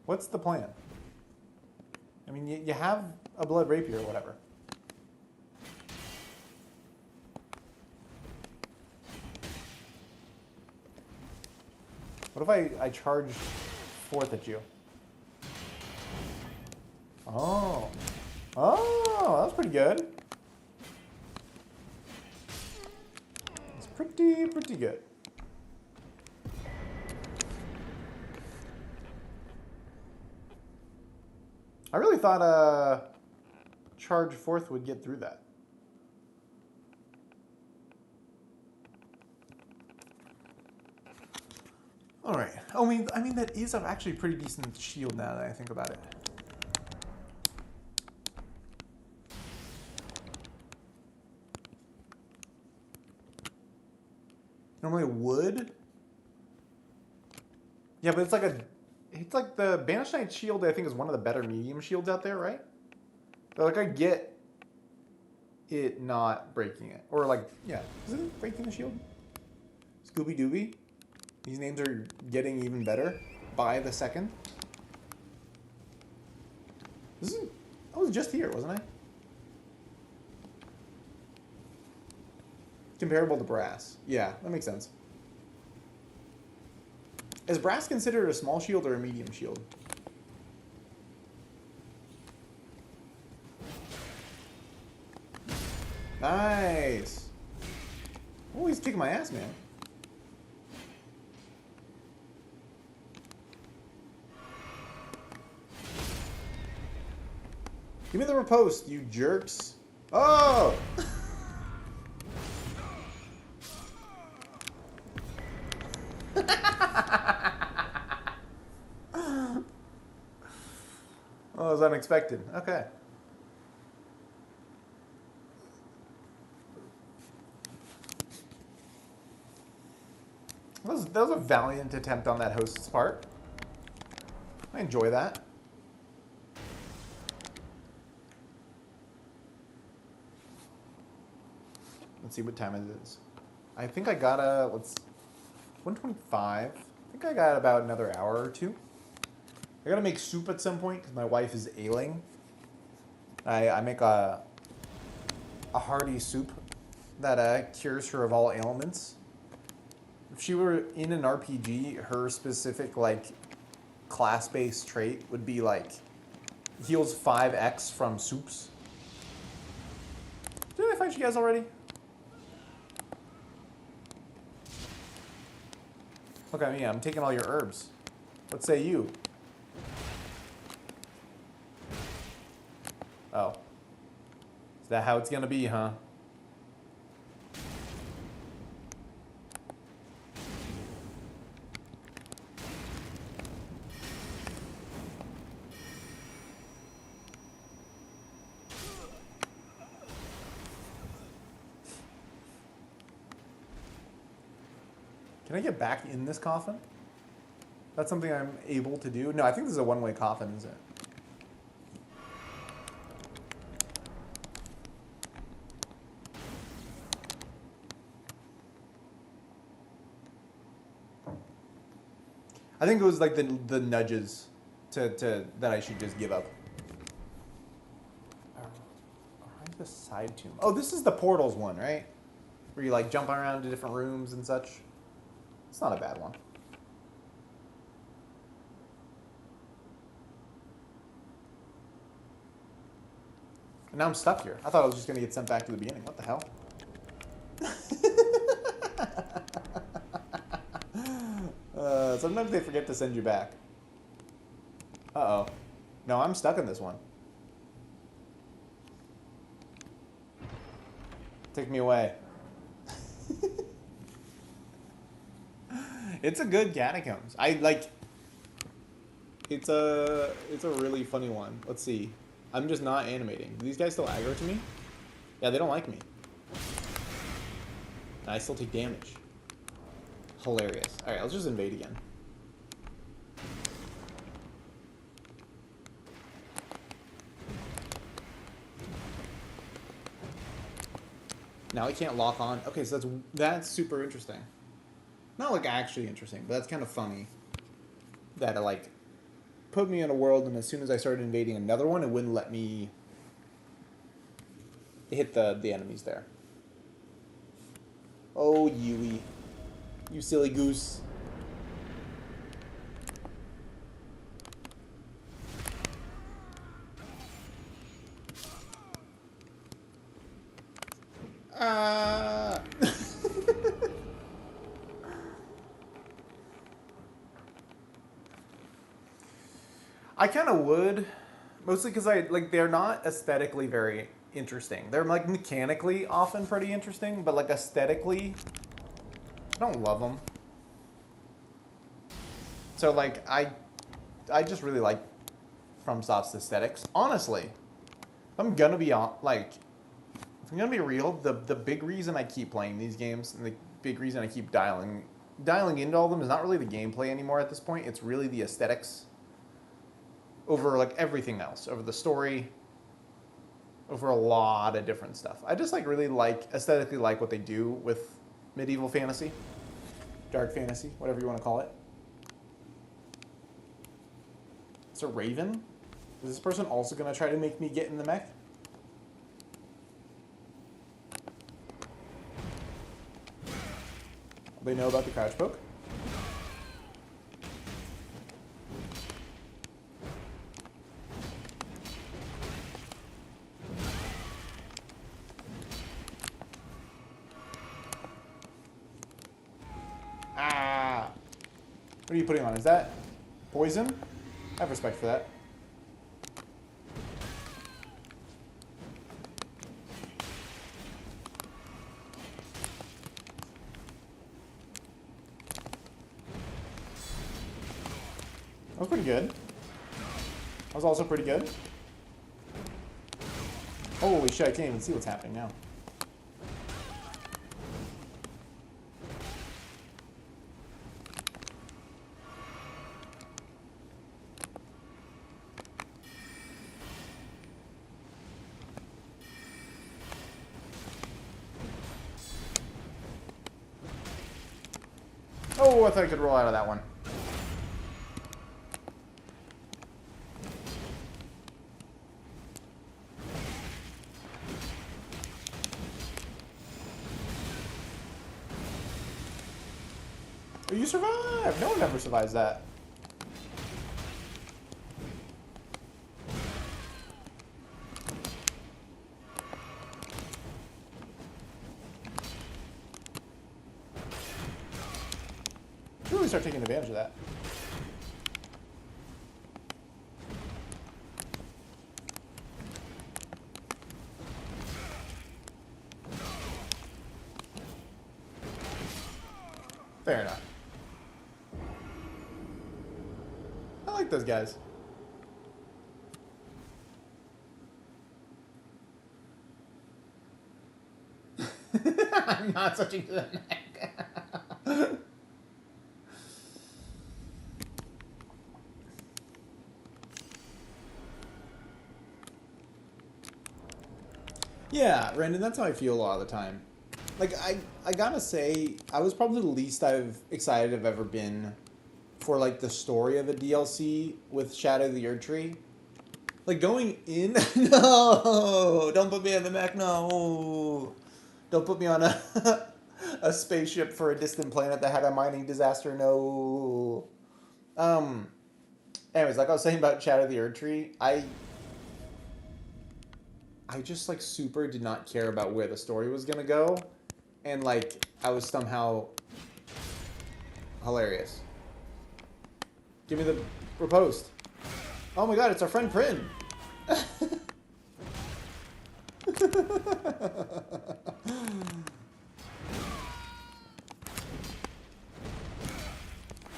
What's the plan? I mean, you have a blood rapier or whatever. What if I charge fourth at you? Oh. Oh, that was pretty good. It's pretty good. I really thought charge fourth would get through that. All right. I mean that is actually a pretty decent shield now that I think about it. Normally it would. Yeah, but it's like the Banished Knight shield, I think, is one of the better medium shields out there, right? Like, I get it not breaking it. Or like, yeah, is it breaking the shield? Scooby Dooby? These names are getting even better by the second. I was just here, wasn't I? Comparable to brass. Yeah, that makes sense. Is brass considered a small shield or a medium shield? Nice. Oh, he's kicking my ass, man. Give me the riposte, you jerks. Oh! Oh, it was unexpected. Okay. That was a valiant attempt on that host's part. I enjoy that. Let's see what time it is. I think I got 1:25. I think I got about another hour or two. I gotta make soup at some point because my wife is ailing. I make a hearty soup that cures her of all ailments. If she were in an RPG, her specific like class-based trait would be like heals 5x from soups. Did I fight you guys already? Okay, yeah, I'm taking all your herbs. What say you? Oh. Is that how it's gonna be, huh? Can I get back in this coffin? That's something I'm able to do? No, I think this is a one-way coffin, isn't it? I think it was like the nudges to that I should just give up. Where's the side tomb? Oh, this is the portals one, right? Where you like jump around to different rooms and such. It's not a bad one. And now I'm stuck here. I thought I was just going to get sent back to the beginning. What the hell? Sometimes they forget to send you back. Uh-oh. No, I'm stuck in this one. Take me away. It's a good catacombs. I like. It's a really funny one. Let's see. I'm just not animating. Do these guys still aggro to me? Yeah, they don't like me. And I still take damage. Hilarious. All right, let's just invade again. Now I can't lock on. Okay, so that's super interesting. Not like actually interesting, but that's kind of funny. That it like put me in a world, and as soon as I started invading another one, it wouldn't let me hit the enemies there. Oh, Yui. You silly goose. I kind of would, mostly because they're not aesthetically very interesting. They're like mechanically often pretty interesting, but like aesthetically, I don't love them. So like I just really like FromSoft's aesthetics. Honestly, I'm gonna be like, if I'm gonna be real, the big reason I keep playing these games and the big reason I keep dialing into all of them is not really the gameplay anymore at this point. It's really the aesthetics over like everything else, over the story, over a lot of different stuff. I just like really like aesthetically like what they do with medieval fantasy, dark fantasy, whatever you want to call it. It's a raven. Is this person also gonna try to make me get in the mech? They know about the crouch poke. Ah! What are you putting on? Is that poison? I have respect for that. That was pretty good. That was also pretty good. Holy shit, I can't even see what's happening now. Oh, I thought I could roll out of that one. Oh, you survived! No one ever survives that. Really start taking advantage of that. Fair enough. I like those guys. I'm not switching to the neck. Yeah, Brandon, that's how I feel a lot of the time. Like, I gotta say, I was probably the least excited I've ever been for, like, the story of a DLC with Shadow of the Erdtree. Like, going in... No! Don't put me on the mech, no! Don't put me on a spaceship for a distant planet that had a mining disaster, no! Anyways, like I was saying about Shadow of the Erdtree, I just, like, super did not care about where the story was gonna go. And, like, I was somehow hilarious. Give me the riposte. Oh my god, it's our friend Prin! That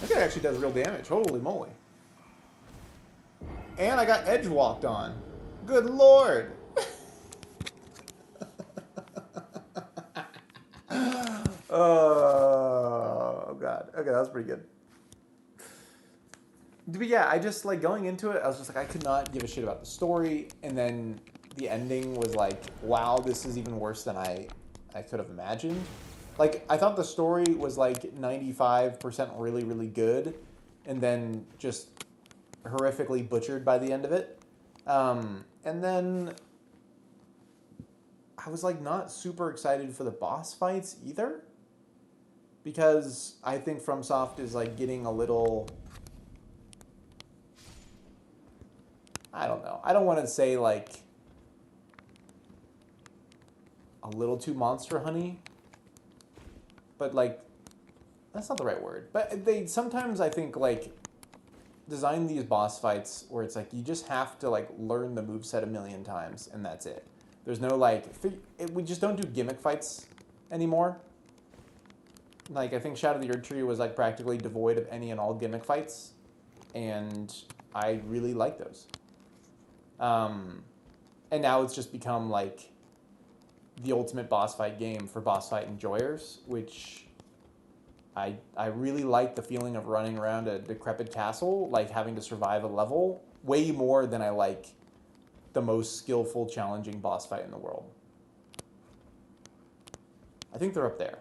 guy actually does real damage. Holy moly. And I got edge walked on. Good lord! Oh god. Okay, that was pretty good. But yeah, I just, like, going into it, I was just like, I could not give a shit about the story, and then the ending was like, wow, this is even worse than I could have imagined. Like, I thought the story was, like, 95% really, really good, and then just horrifically butchered by the end of it. And then I was, like, not super excited for the boss fights either, because I think FromSoft is, like, getting a little... I don't know. I don't want to say, like, a little too Monster Honey, but, like, that's not the right word. But they sometimes, I think, like, design these boss fights where it's like you just have to, like, learn the moveset a million times, and that's it. There's no, like, we just don't do gimmick fights anymore. Like, I think Shadow of the Erdtree was, like, practically devoid of any and all gimmick fights, and I really like those. And now it's just become, like, the ultimate boss fight game for boss fight enjoyers, which I really like the feeling of running around a decrepit castle, like having to survive a level, way more than I like the most skillful, challenging boss fight in the world. I think they're up there.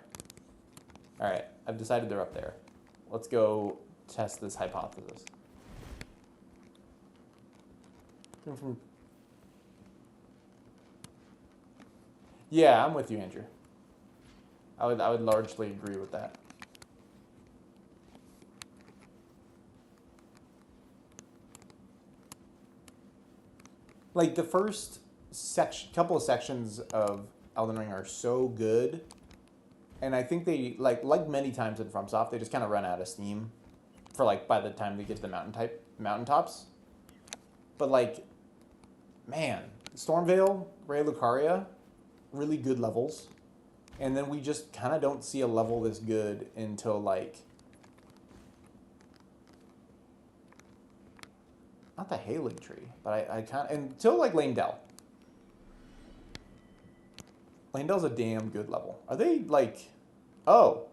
All right, I've decided they're up there. Let's go test this hypothesis. Yeah, I'm with you, Andrew. I would largely agree with that. Like the first couple of sections of Elden Ring are so good, and I think they like many times in FromSoft, they just kind of run out of steam for like by the time they get to the mountaintops. But like, man, Stormveil, Ray Lucaria, really good levels, and then we just kind of don't see a level this good until like. Not the Halig Tree, but I kind of until like Lanedell. Lanedell's a damn good level. Are they like, oh,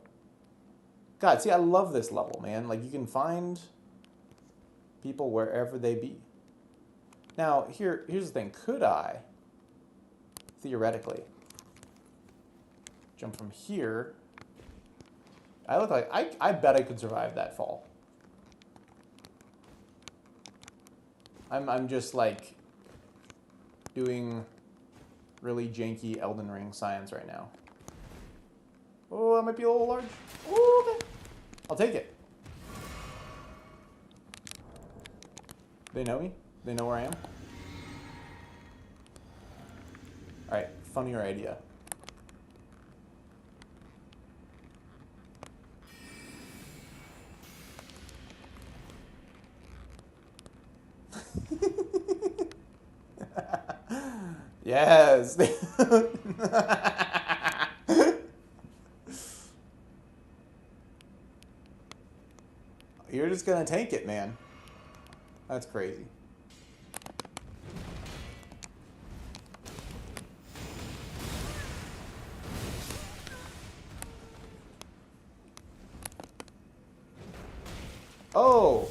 God, see, I love this level, man. Like you can find people wherever they be. Now here's the thing. Could I theoretically jump from here? I look like I bet I could survive that fall. I'm just like doing really janky Elden Ring science right now. Oh, that might be a little large. Oh, okay. I'll take it. They know me? They know where I am? Alright, funnier idea. Yes. You're just gonna tank it, man. That's crazy. Oh.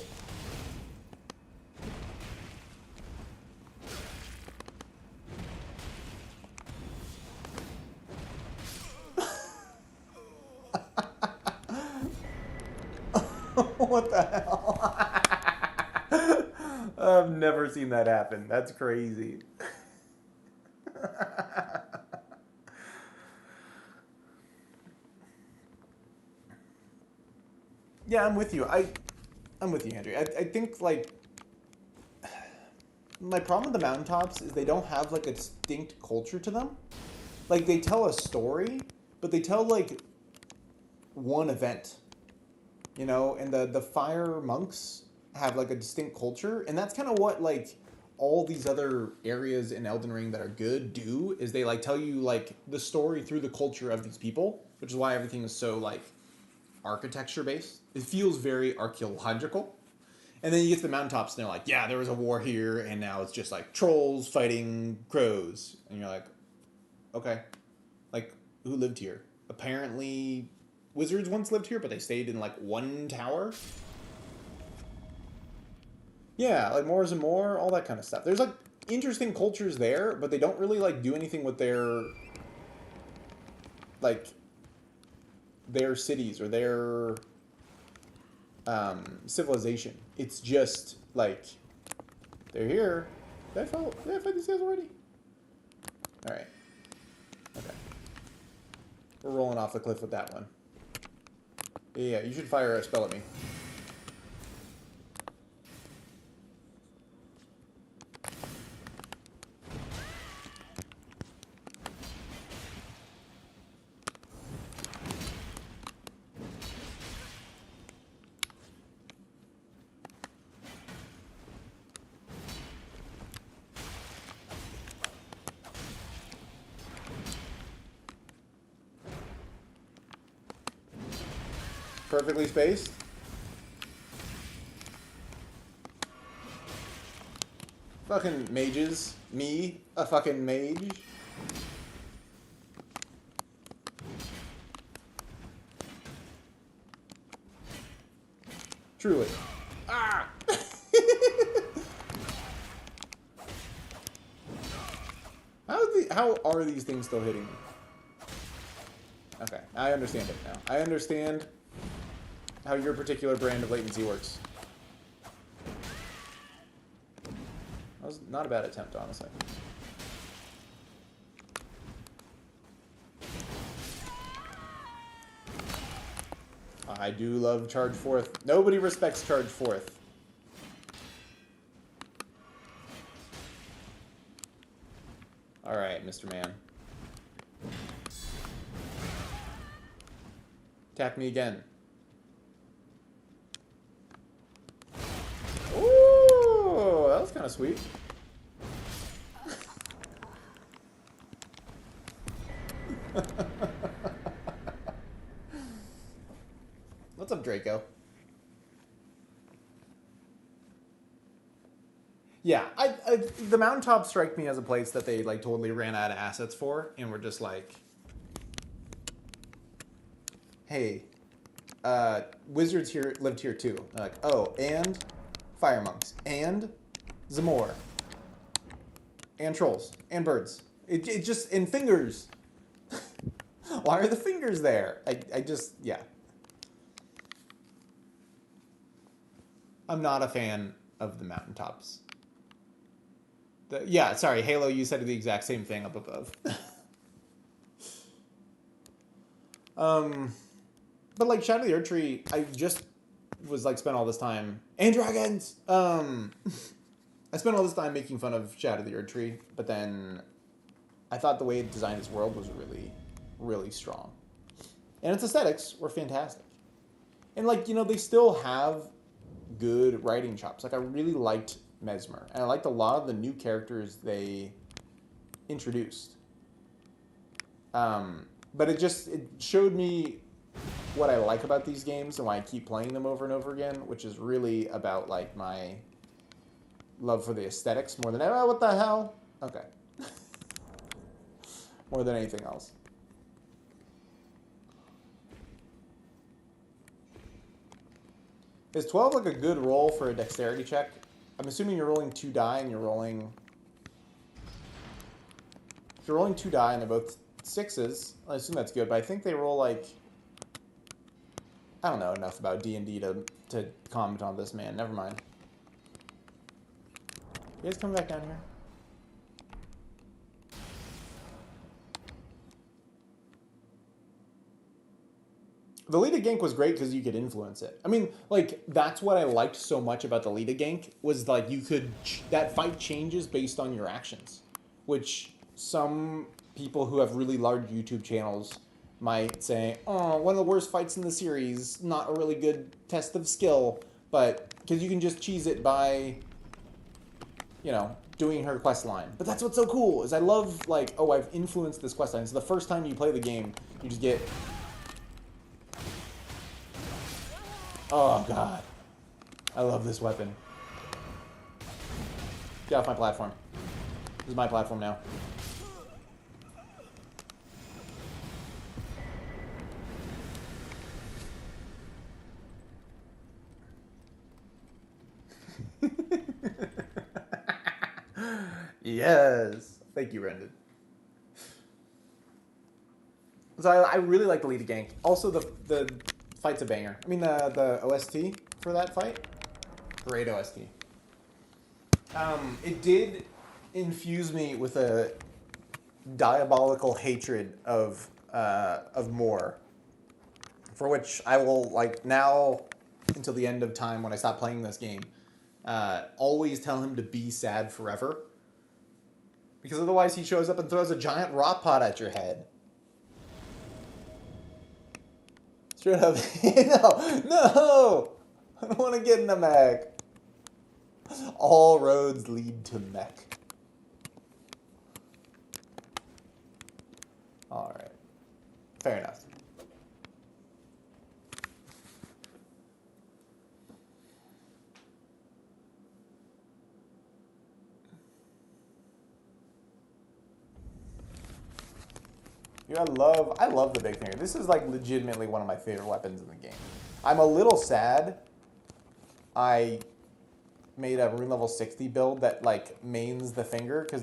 What the hell? I've never seen that happen. That's crazy. Yeah, I'm with you. I'm with you, Andrew. I think like my problem with the mountaintops is they don't have like a distinct culture to them. Like they tell a story, but they tell like one event. You know, and the fire monks have like a distinct culture, and that's kind of what like all these other areas in Elden Ring that are good do is they like tell you like the story through the culture of these people, which is why everything is so like architecture based. It feels very archaeological. And then you get to the mountaintops and they're like, yeah, there was a war here, and now it's just like trolls fighting crows, and you're like, okay, like who lived here? Apparently wizards once lived here, but they stayed in like one tower. Yeah, like Moors and More, all that kind of stuff. There's like interesting cultures there, but they don't really like do anything with their like their cities or their civilization. It's just like they're here. Did I fight these guys already? All right. Okay. We're rolling off the cliff with that one. Yeah, you should fire a spell at me. Perfectly spaced. Fucking mages. Me, a fucking mage. Truly. Ah! how are these things still hitting me? Okay, I understand it now. I understand how your particular brand of latency works. That was not a bad attempt, honestly. I do love Charge Forth. Nobody respects Charge Forth. Alright, Mr. Man. Attack me again. Ooh, that was kind of sweet. What's up, Draco? Yeah, the mountaintops strike me as a place that they like totally ran out of assets for, and were just like, hey, wizards here lived here too. They're like, oh, and fire monks, and Zamor, and trolls, and birds. It just, and fingers. Why are the fingers there? I just, yeah. I'm not a fan of the mountaintops. Yeah, sorry, Halo, you said the exact same thing up above. But like Shadow of the Earth Tree, I just was like spent all this time and dragons. I spent all this time making fun of Shadow of the Earth Tree, but then I thought the way it designed its world was really, really strong, and its aesthetics were fantastic. And like, you know, they still have good writing chops. Like I really liked Mesmer, and I liked a lot of the new characters they introduced. But it showed me what I like about these games and why I keep playing them over and over again, which is really about like my love for the aesthetics more than what the hell? Okay. More than anything else. Is 12 like a good roll for a dexterity check? I'm assuming you're rolling 2 die and you're rolling... If you're rolling 2 die and they're both 6s, I assume that's good, but I think they roll like... I don't know enough about D&D to comment on this, man. Never mind. You guys coming back down here? The Lita gank was great because you could influence it. I mean, like, that's what I liked so much about the Lita gank, was like you could... that fight changes based on your actions, which some people who have really large YouTube channels might say, oh, one of the worst fights in the series, not a really good test of skill, but because you can just cheese it by, you know, doing her quest line. But that's what's so cool, is I love, like, oh, I've influenced this quest line. So the first time you play the game, you just get... Oh, God. I love this weapon. Get off my platform. This is my platform now. Yes. Thank you, Rendon. So I really like the Lita gank. Also, the fight's a banger. I mean, the OST for that fight, great OST. It did infuse me with a diabolical hatred of Moore, for which I will, like, now until the end of time when I stop playing this game, always tell him to be sad forever, because otherwise he shows up and throws a giant rock pot at your head. Straight up. No! I don't want to get in the mech. All roads lead to mech. Alright. Fair enough. Dude, I love the big finger. This is like legitimately one of my favorite weapons in the game. I'm a little sad I made a rune level 60 build that like mains the finger, because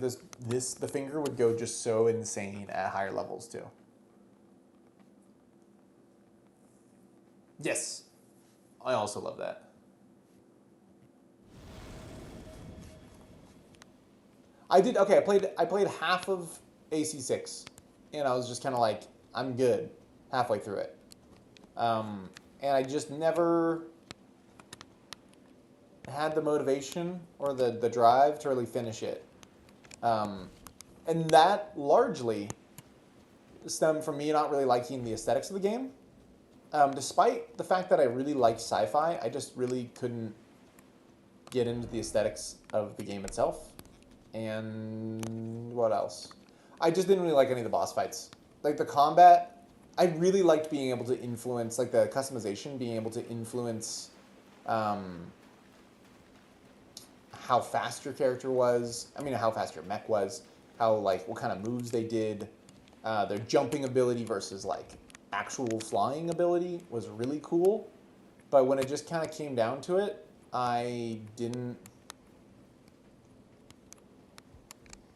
the finger would go just so insane at higher levels too. Yes, I also love that. I played half of AC6, and I was just kind of like, I'm good halfway through it. And I just never had the motivation or the drive to really finish it. And that largely stemmed from me not really liking the aesthetics of the game. Despite the fact that I really like sci-fi, I just really couldn't get into the aesthetics of the game itself. And what else? I just didn't really like any of the boss fights. Like the combat, I really liked being able to influence, like the customization, being able to influence how fast your character was. I mean, how fast your mech was. How, like, what kind of moves they did. Their jumping ability versus, like, actual flying ability was really cool. But when it just kind of came down to it, I didn't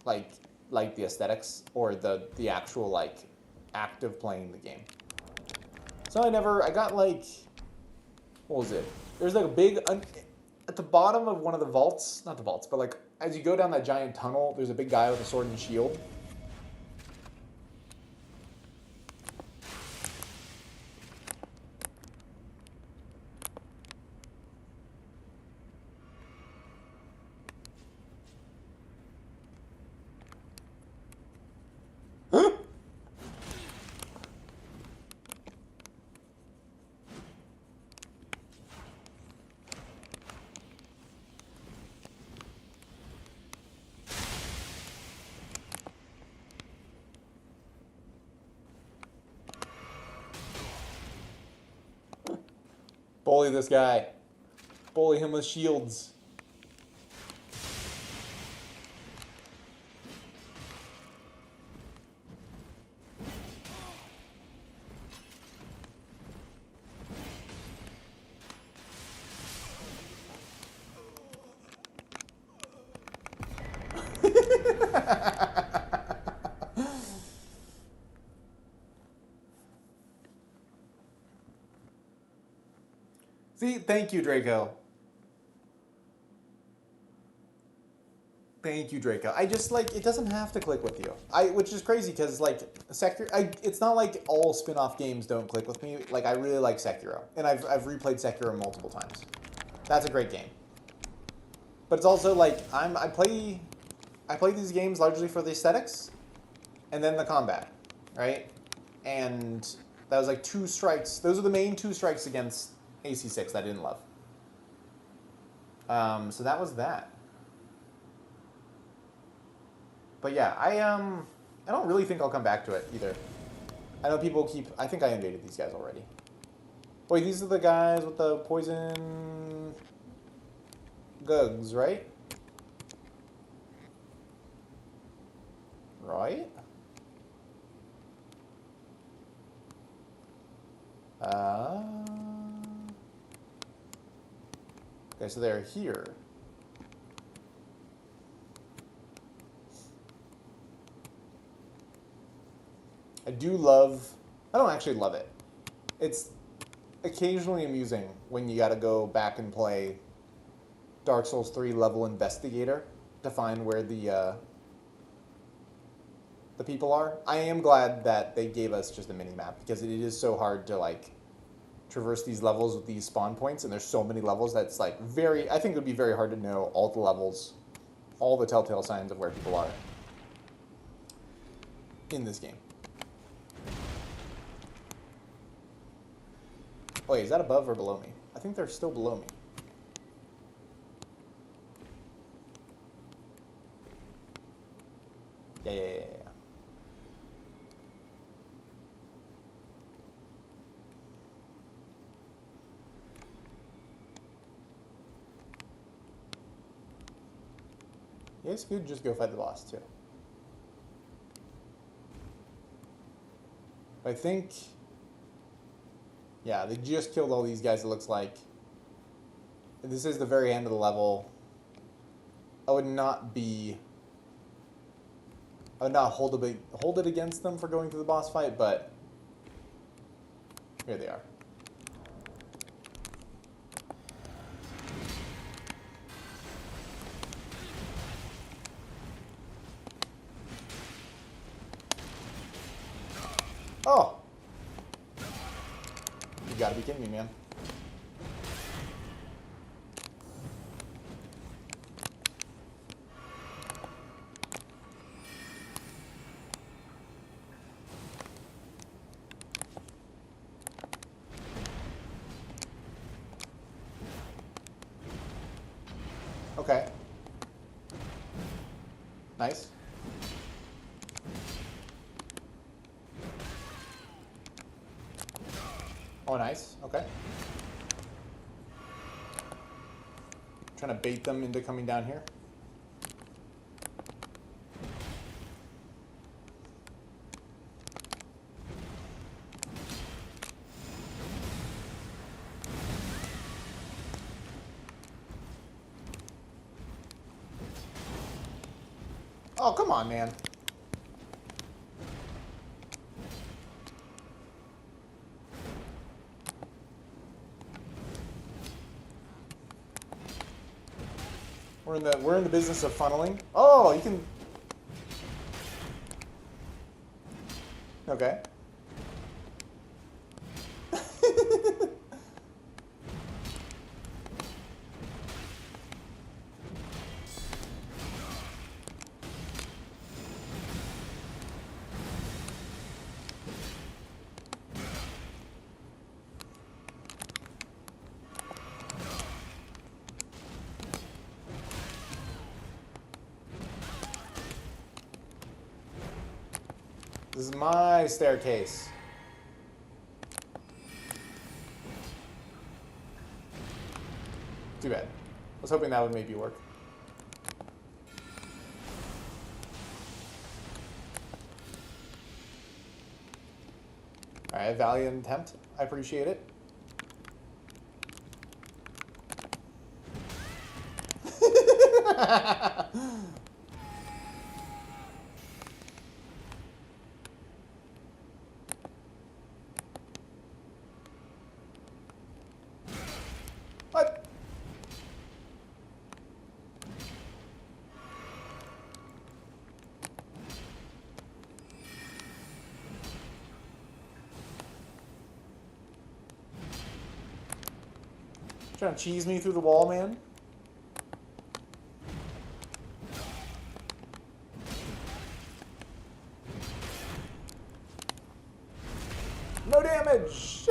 like the aesthetics or the actual like act of playing the game. So I got like, what was it? There's like a big, at the bottom of one of the vaults, not the vaults, but like as you go down that giant tunnel, there's a big guy with a sword and shield. Bully this guy. Bully him with shields. See, thank you, Draco. Thank you, Draco. I just like it doesn't have to click with you. Which is crazy because like Sekiro, it's not like all spin-off games don't click with me. Like I really like Sekiro, and I've replayed Sekiro multiple times. That's a great game. But it's also like I play these games largely for the aesthetics, and then the combat, right? And that was like two strikes. Those are the main two strikes against AC6 that I didn't love. So that was that. But yeah, I don't really think I'll come back to it either. I know people keep. I think I invaded these guys already. Wait, these are the guys with the poison gugs, right? Right? Okay, so they're here. I don't actually love it. It's occasionally amusing when you gotta go back and play Dark Souls 3 level investigator to find where the people are. I am glad that they gave us just a mini map because it is so hard to like traverse these levels with these spawn points, and there's so many levels that's like I think it would be very hard to know all the levels, all the telltale signs of where people are in this game. Wait, is that above or below me? I think they're still below me. Yeah. You guys could just go fight the boss too. I think, yeah, they just killed all these guys, it looks like. This is the very end of the level. I would not be. I would not hold it against them for going through the boss fight, but here they are. Oh! You gotta be kidding me, man. Okay. Nice. Oh, nice. Okay. Trying to bait them into coming down here. Oh, come on, man. We're in the business of funneling. Oh, you can. Okay. This is my staircase. Too bad. I was hoping that would maybe work. All right, valiant attempt. I appreciate it. What? Trying to cheese me through the wall, man? No damage!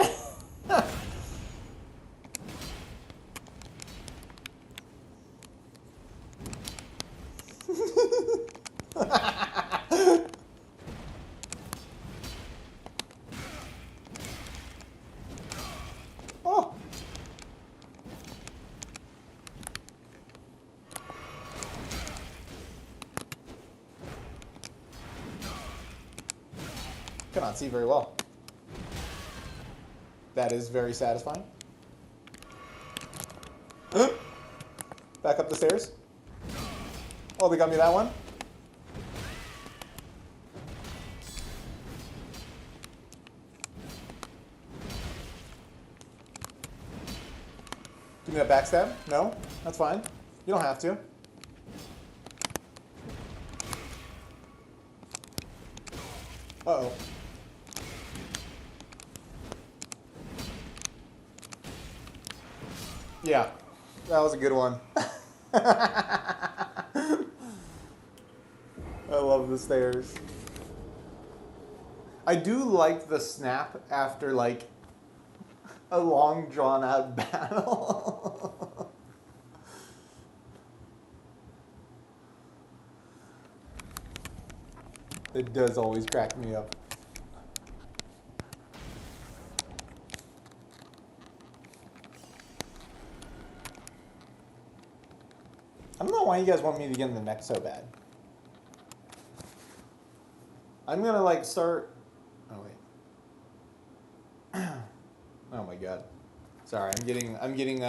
Oh! Cannot see very well. That is very satisfying. Back up the stairs. Oh, they got me that one. Give me that backstab. No, that's fine. You don't have to. Uh-oh. Yeah, that was a good one. I love the stairs. I do like the snap after, like, a long, drawn-out battle. It does always crack me up. I don't know why you guys want me to get in the neck so bad. I'm gonna like start. Oh wait. Oh my god. Sorry, I'm getting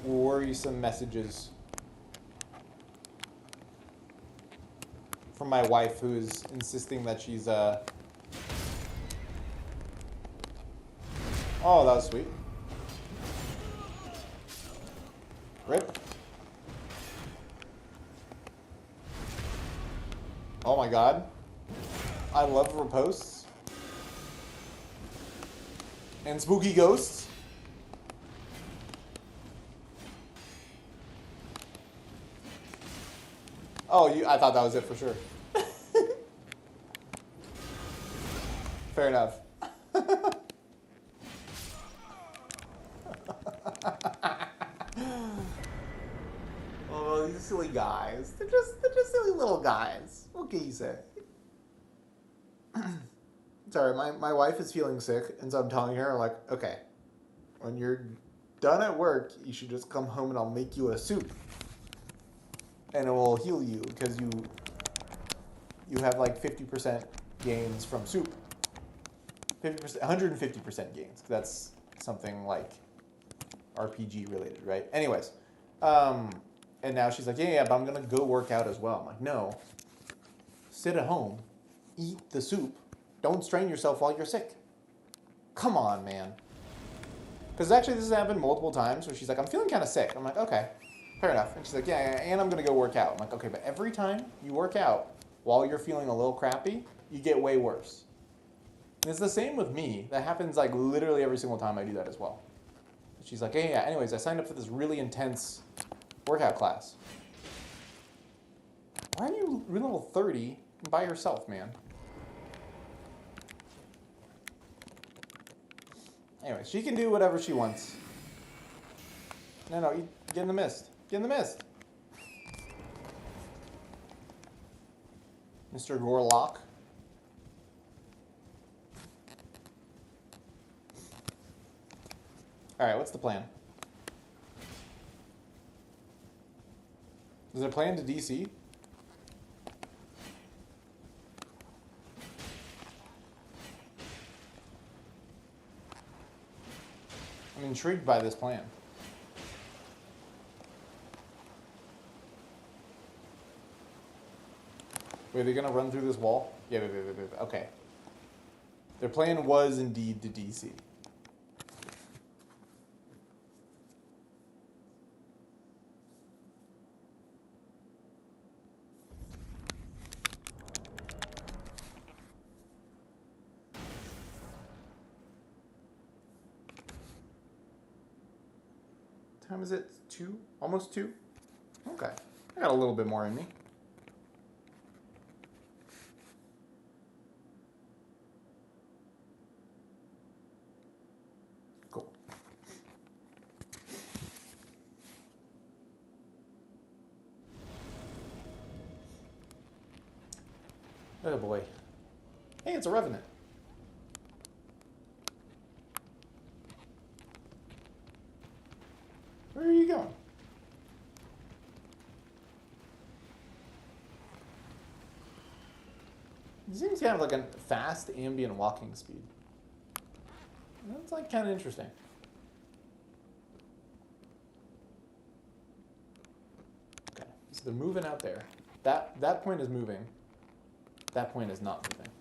worrisome messages. from my wife, who is insisting that she's Oh, that was sweet. Rip. Oh my god. I love riposts. And spooky ghosts. Oh, I thought that was it for sure. Fair enough. Oh, these silly guys. They're just silly little guys. What can you say? Sorry, my wife is feeling sick, and so I'm telling her, like, okay, when you're done at work, you should just come home and I'll make you a soup. And it will heal you, because you have like 50% gains from soup. 50%, 150% gains. That's something like RPG related, right? Anyways, and now she's like, yeah, but I'm gonna go work out as well. I'm like, no, sit at home, eat the soup, don't strain yourself while you're sick. Come on, man. Because actually this has happened multiple times where she's like, I'm feeling kind of sick. I'm like, okay, fair enough. And she's like, yeah, and I'm gonna go work out. I'm like, okay, but every time you work out while you're feeling a little crappy, you get way worse. And it's the same with me. That happens like literally every single time I do that as well. She's like, hey, yeah, anyways, I signed up for this really intense workout class. Why are you level 30 by yourself, man? Anyway, she can do whatever she wants. No, you get in the mist. Get in the mist. Mr. Gorlock. Alright, what's the plan? Is there a plan to DC? I'm intrigued by this plan. Wait, are they gonna run through this wall? Yeah, wait. Okay. Their plan was indeed to DC. What time is it? 2? Almost 2? Okay. I got a little bit more in me. Cool. Oh boy. Hey, it's a revenant. Where are you going? It seems to have like a fast ambient walking speed. That's like kind of interesting. Okay, so they're moving out there. That point is moving. That point is not moving.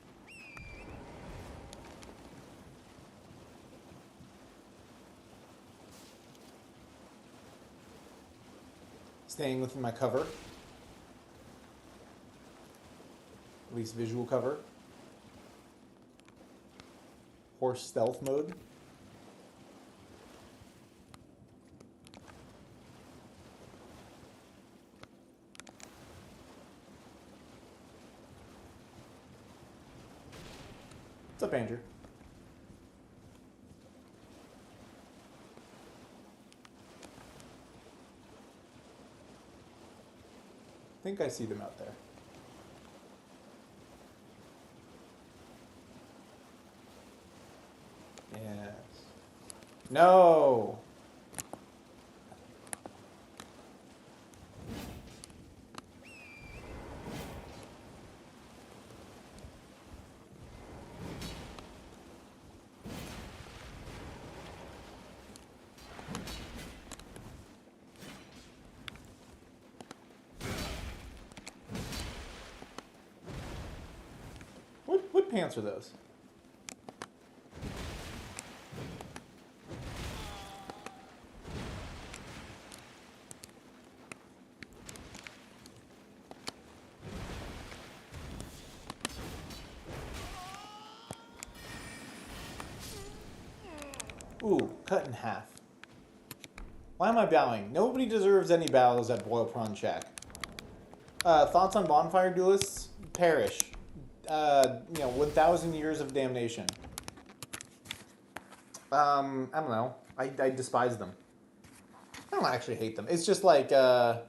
Staying within my cover. At least visual cover. Horse stealth mode. What's up, Andrew? I think I see them out there. Yes. No! pants are those? Ooh, cut in half. Why am I bowing? Nobody deserves any bows at Boil Prawn Shack. Thoughts on Bonfire Duelists? Perish. 1,000 years of damnation. I don't know. I despise them. I don't actually hate them. It's just like, I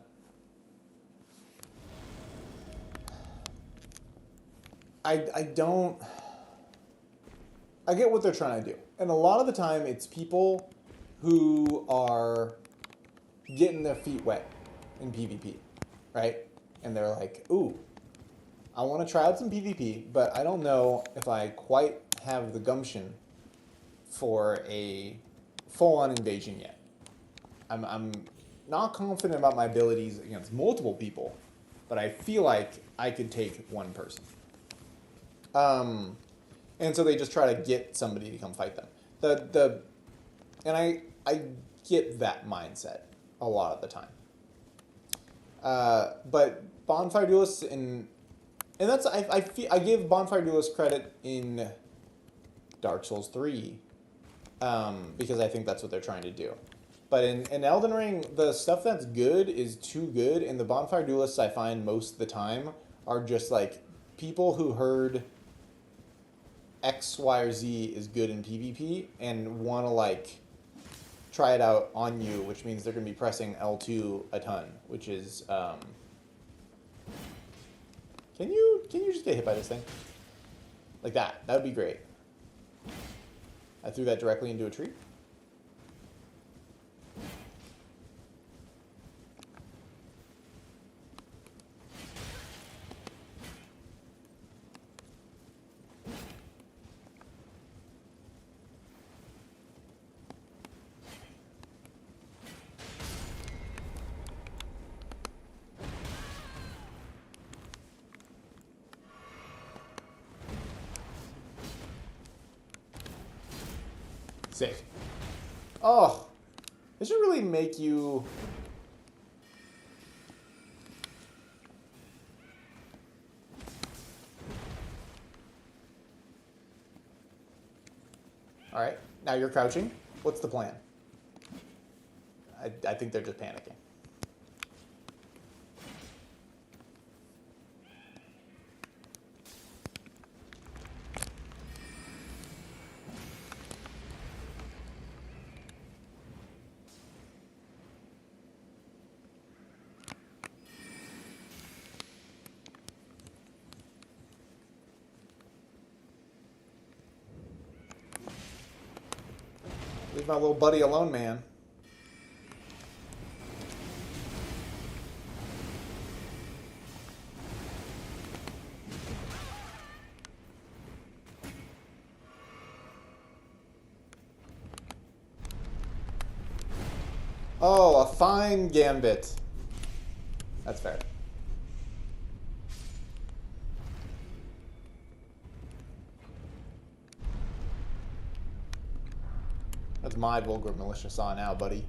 don't... I get what they're trying to do. And a lot of the time, it's people who are getting their feet wet in PvP, right? And they're like, ooh, I want to try out some PvP, but I don't know if I quite have the gumption for a full-on invasion yet. I'm not confident about my abilities against multiple people, but I feel like I could take one person. And so they just try to get somebody to come fight them. And I get that mindset a lot of the time. But Bonfire Duelists and that's I give Bonfire Duelists credit in Dark Souls 3 because I think that's what they're trying to do. But in Elden Ring, the stuff that's good is too good, and the Bonfire Duelists I find most of the time are just like people who heard X, Y, or Z is good in PvP and want to like try it out on you, which means they're going to be pressing L2 a ton, which is can you just get hit by this thing? Like that. That would be great. I threw that directly into a tree. Sick. Oh, this should really make you... All right, now you're crouching. What's the plan? I think they're just panicking. Leave my little buddy alone, man. Oh, a fine gambit. That's fair. That's my vulgar militia saw now, buddy.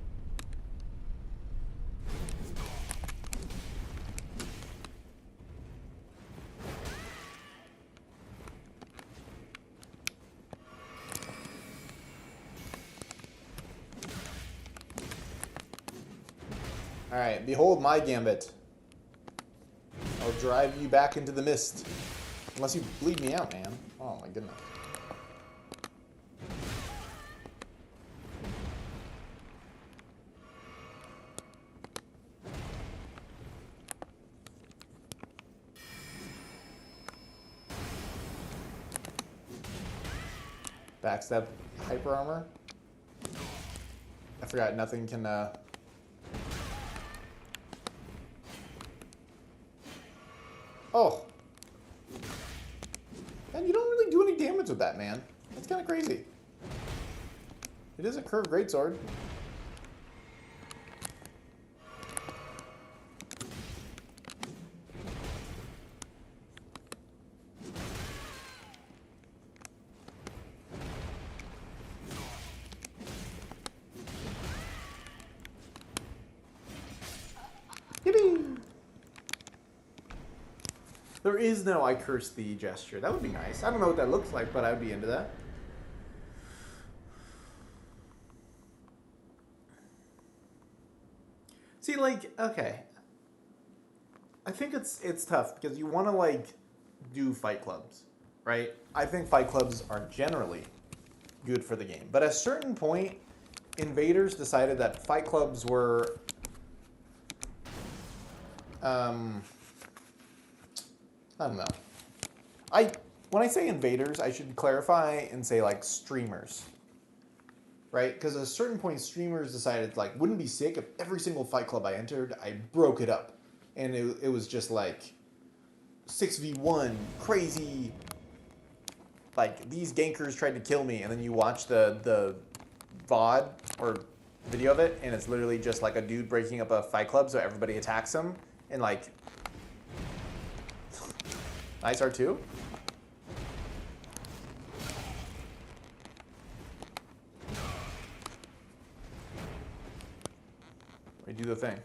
All right, behold my gambit. I'll drive you back into the mist. Unless you bleed me out, man. Oh my goodness. Backstab hyper armor. I forgot nothing can Oh. And you don't really do any damage with that, man. That's kind of crazy. It is a curved greatsword. There is no I curse thee gesture. That would be nice. I don't know what that looks like, but I would be into that. See, like, okay. I think it's tough because you want to, like, do fight clubs, right? I think fight clubs are generally good for the game. But at a certain point, Invaders decided that fight clubs were... I don't know. When I say invaders, I should clarify and say like streamers, right? Because at a certain point, streamers decided like, wouldn't it be sick if every single fight club I entered, I broke it up, and it was just like 6v1 crazy. Like these gankers tried to kill me, and then you watch the VOD or video of it, and it's literally just like a dude breaking up a fight club, so everybody attacks him, and like. Nice R2. We do the thing.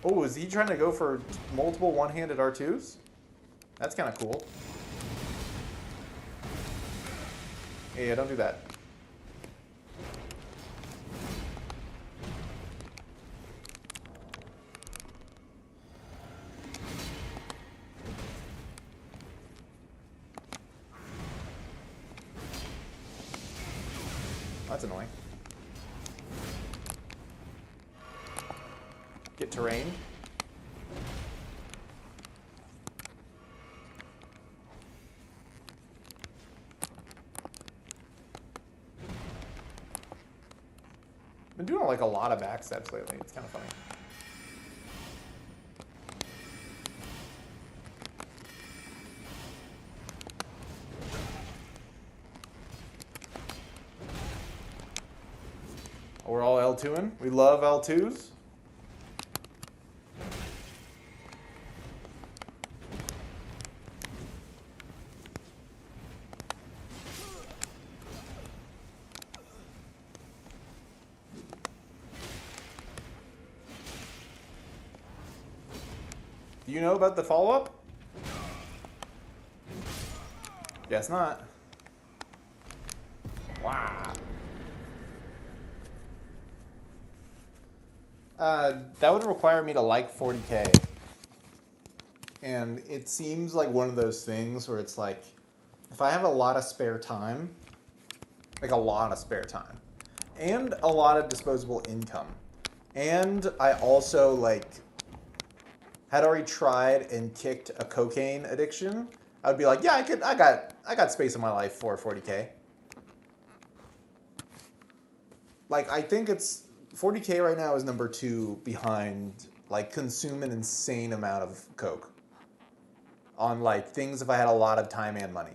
Oh, is he trying to go for multiple one-handed R2s? That's kind of cool. Yeah, don't do that. That's annoying. Get terrain. Been doing like a lot of backsteps lately. It's kind of funny. We're all L2ing. We love L2s. Do you know about the follow-up? Guess not. Wow. That would require me to like 40K. And it seems like one of those things where it's like, if I have a lot of spare time, like a lot of spare time, and a lot of disposable income, and I also like had already tried and kicked a cocaine addiction, I would be like, yeah, I got space in my life for 40K. Like, I think it's 40K right now is number 2 behind like consume an insane amount of coke on like things if I had a lot of time and money.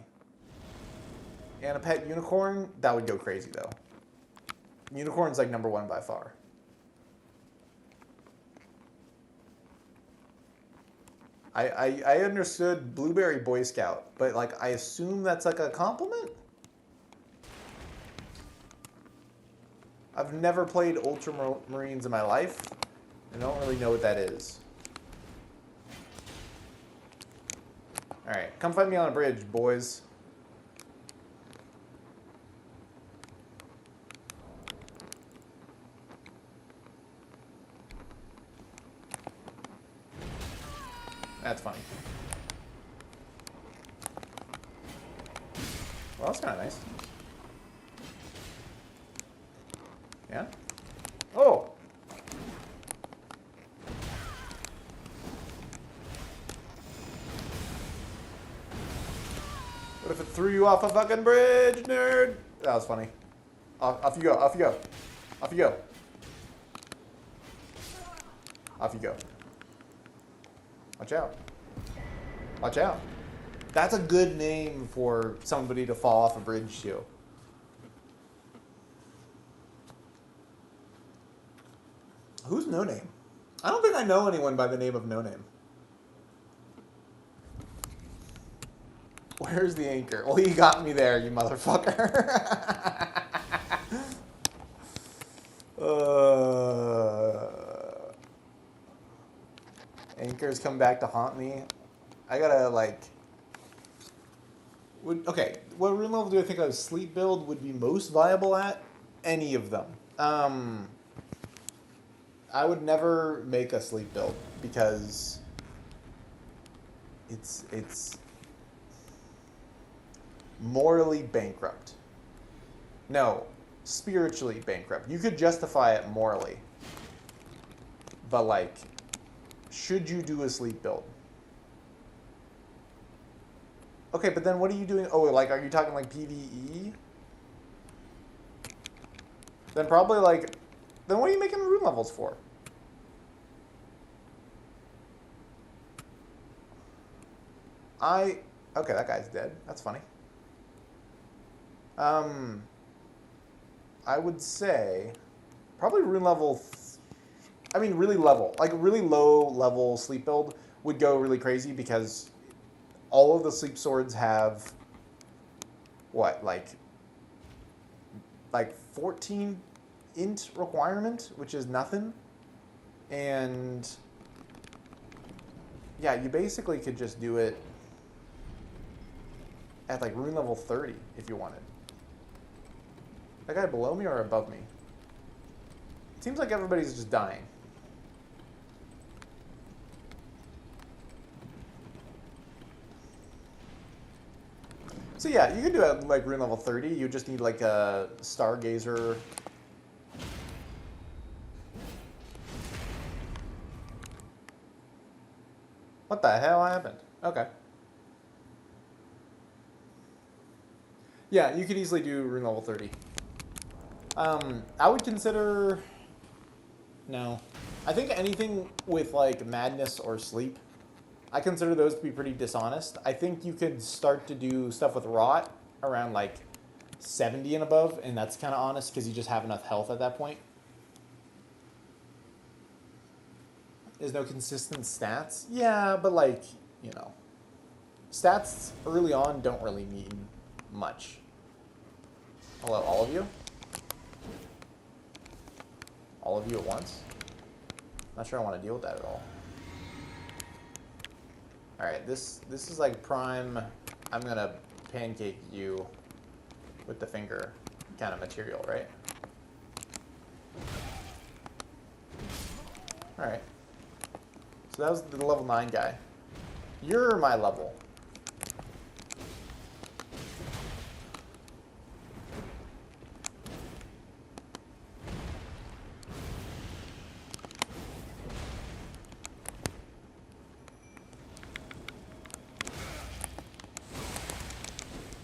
And a pet unicorn, that would go crazy though. Unicorn's like number 1 by far. I understood Blueberry Boy Scout, but like I assume that's like a compliment? I've never played Ultramarines in my life. I don't really know what that is. Alright, come find me on a bridge, boys. That's funny. Well, that's kind of nice. Yeah? Oh! What if it threw you off a fucking bridge, nerd? That was funny. Off you go, off you go. Off you go. Off you go. Watch out. Watch out. That's a good name for somebody to fall off a bridge to. Who's No Name? I don't think I know anyone by the name of No Name. Where's the anchor? Well, you got me there, you motherfucker. anchors come back to haunt me. I gotta like. Okay, what rune level do I think a sleep build would be most viable at? Any of them. I would never make a sleep build because it's morally bankrupt. No, spiritually bankrupt. You could justify it morally. But like, should you do a sleep build? Okay, but then what are you doing? Oh, like, are you talking like PvE? Then probably like, then what are you making rune levels for? Okay, that guy's dead. That's funny. I would say probably rune level, really level, like really low level sleep build would go really crazy because all of the sleep swords have what, like 14 int requirement, which is nothing. And yeah, you basically could just do it at like rune level 30 if you wanted. That guy below me or above me? It seems like everybody's just dying. So yeah, you could do it at like rune level 30. You just need like a stargazer. What the hell happened? Okay. Yeah, you could easily do rune level 30. I would consider... No. I think anything with like madness or sleep, I consider those to be pretty dishonest. I think you could start to do stuff with rot around like 70 and above, and that's kind of honest because you just have enough health at that point. There's no consistent stats. Yeah, but like, you know, stats early on don't really mean much. Hello, all of you? All of you at once? Not sure I want to deal with that at all. Alright, this is like prime, I'm gonna pancake you with the finger kind of material, right? Alright. So that was the level 9 guy. You're my level.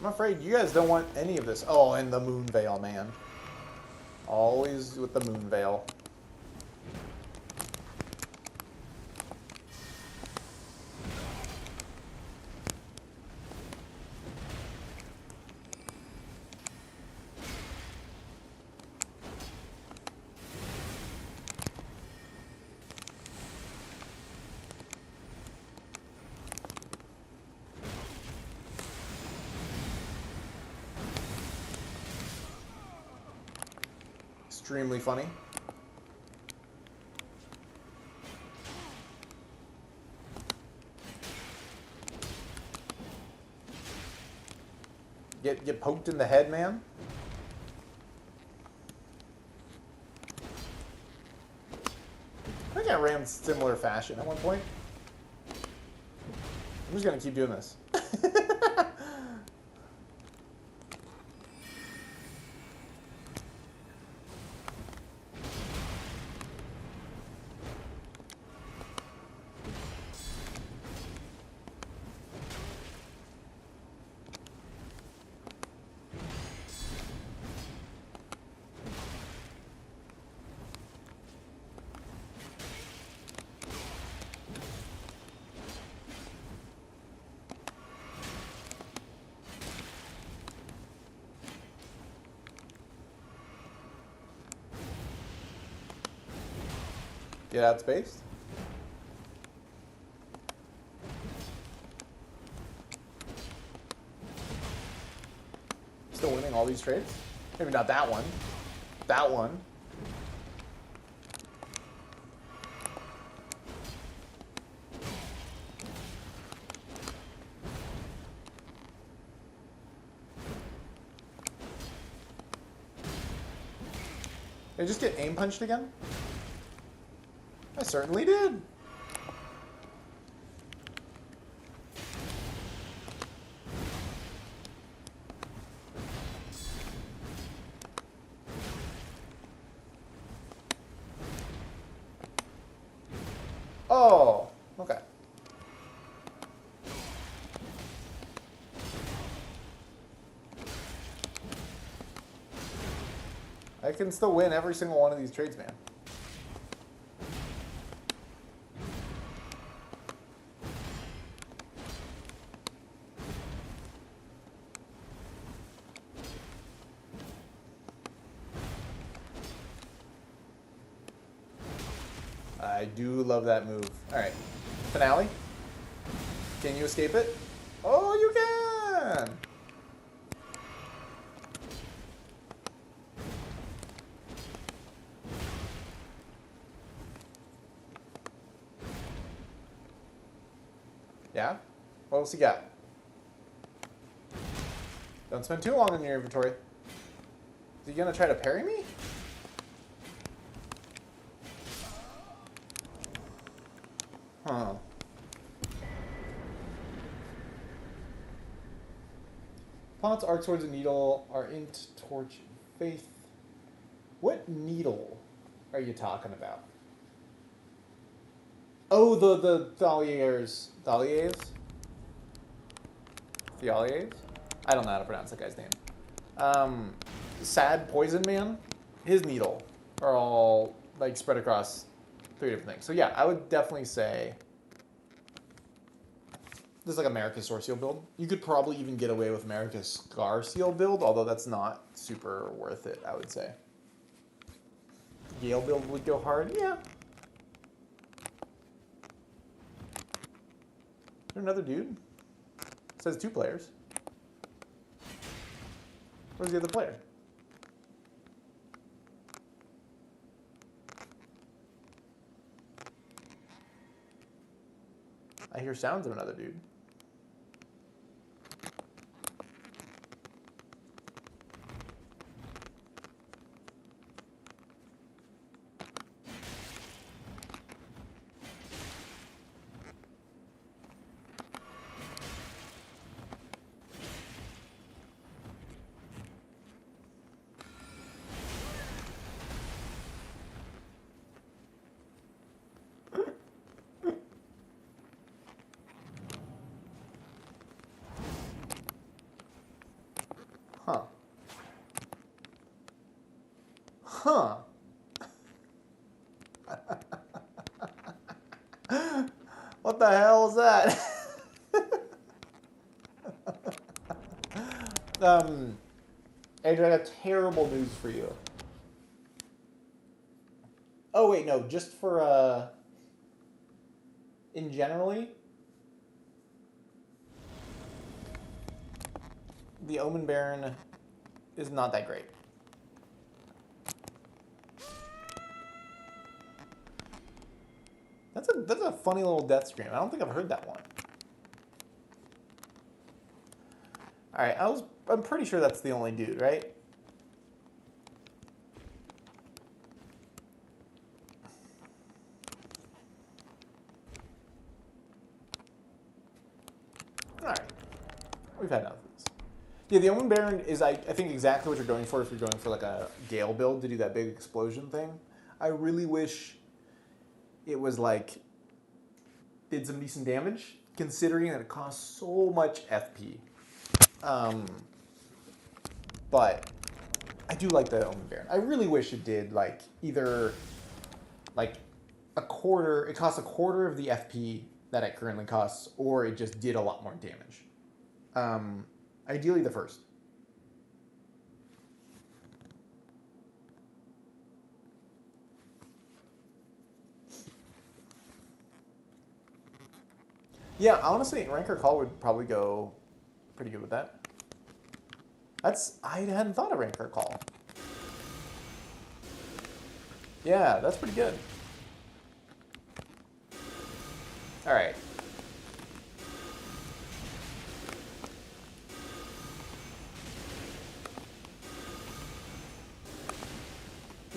I'm afraid you guys don't want any of this. Oh, and the moon veil, man. Always with the moon veil. Extremely funny. Get poked in the head, man. I think I ran similar fashion at one point. I'm just gonna keep doing this. Get outspaced. Still winning all these trades? Maybe not that one. That one. Did I just get aim punched again? I certainly did. Oh, okay. I can still win every single one of these trades, man. I do love that move. All right, finale. Can you escape it? Oh, you can! Yeah? What else you got? Don't spend too long in your inventory. Is he gonna try to parry me? Huh. Pots, arc swords, and needle are int, torch, faith. What needle are you talking about? Oh, the Thaliers. Thaliers? Thaliers? I don't know how to pronounce that guy's name. Sad Poison Man, his needle are all like spread across 3 different things. So yeah, I would definitely say this is like America's Sword Seal build. You could probably even get away with America's Scar Seal build, although that's not super worth it, I would say. Gale build would go hard, yeah. Is there another dude? It says 2 players. Where's the other player? I hear sounds of another dude. Huh. Huh. What the hell is that? Andrew, I got terrible news for you. Oh wait, no, just for in generally, the Omen Baron is not that great. That's a funny little death scream. I don't think I've heard that one. All right, I'm pretty sure that's the only dude, right? All right, we've had enough of this. Yeah, the Omen Baron is, I think, exactly what you're going for if you're going for like a Gale build to do that big explosion thing. I really wish it was like, did some decent damage, considering that it costs so much FP. But I do like the Omen Baron. I really wish it did like either like a quarter, it costs a quarter of the FP that it currently costs, or it just did a lot more damage. Ideally the first. Yeah, honestly, Ranker Call would probably go pretty good with that. I hadn't thought of Ranker Call. Yeah, that's pretty good. All right.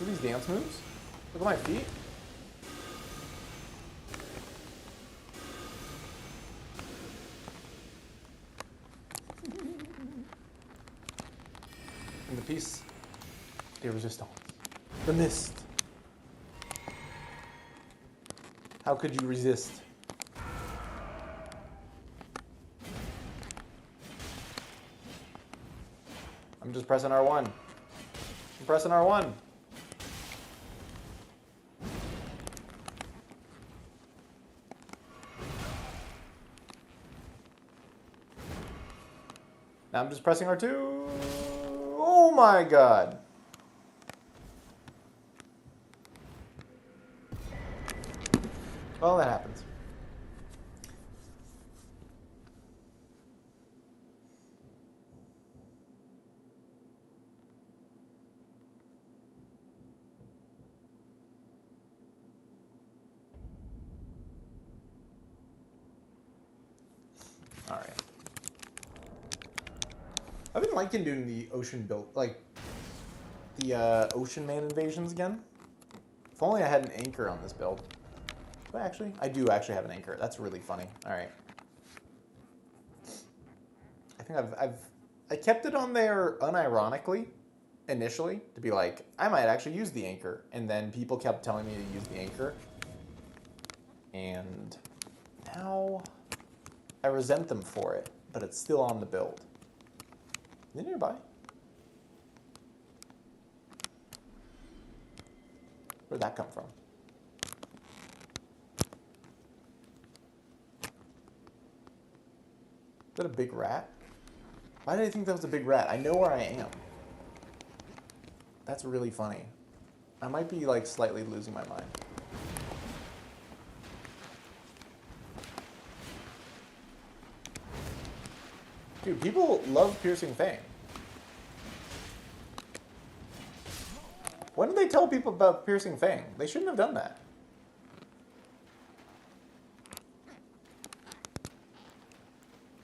Look at these dance moves. Look at my feet. And the piece de resistance. The mist. How could you resist? I'm just pressing R1. I'm pressing R1. Now I'm just pressing R2. Oh my god. Well, that happens. All right. I've been liking doing the ocean build, like the Ocean Man invasions again. If only I had an anchor on this build. But actually, I do actually have an anchor. That's really funny. All right. I think I kept it on there unironically initially to be like, I might actually use the anchor. And then people kept telling me to use the anchor. And now I resent them for it, but it's still on the build. Is it nearby? Where'd that come from? Is that a big rat? Why did I think that was a big rat? I know where I am. That's really funny. I might be like slightly losing my mind. Dude, people love Piercing Fang. When did they tell people about Piercing Fang? They shouldn't have done that.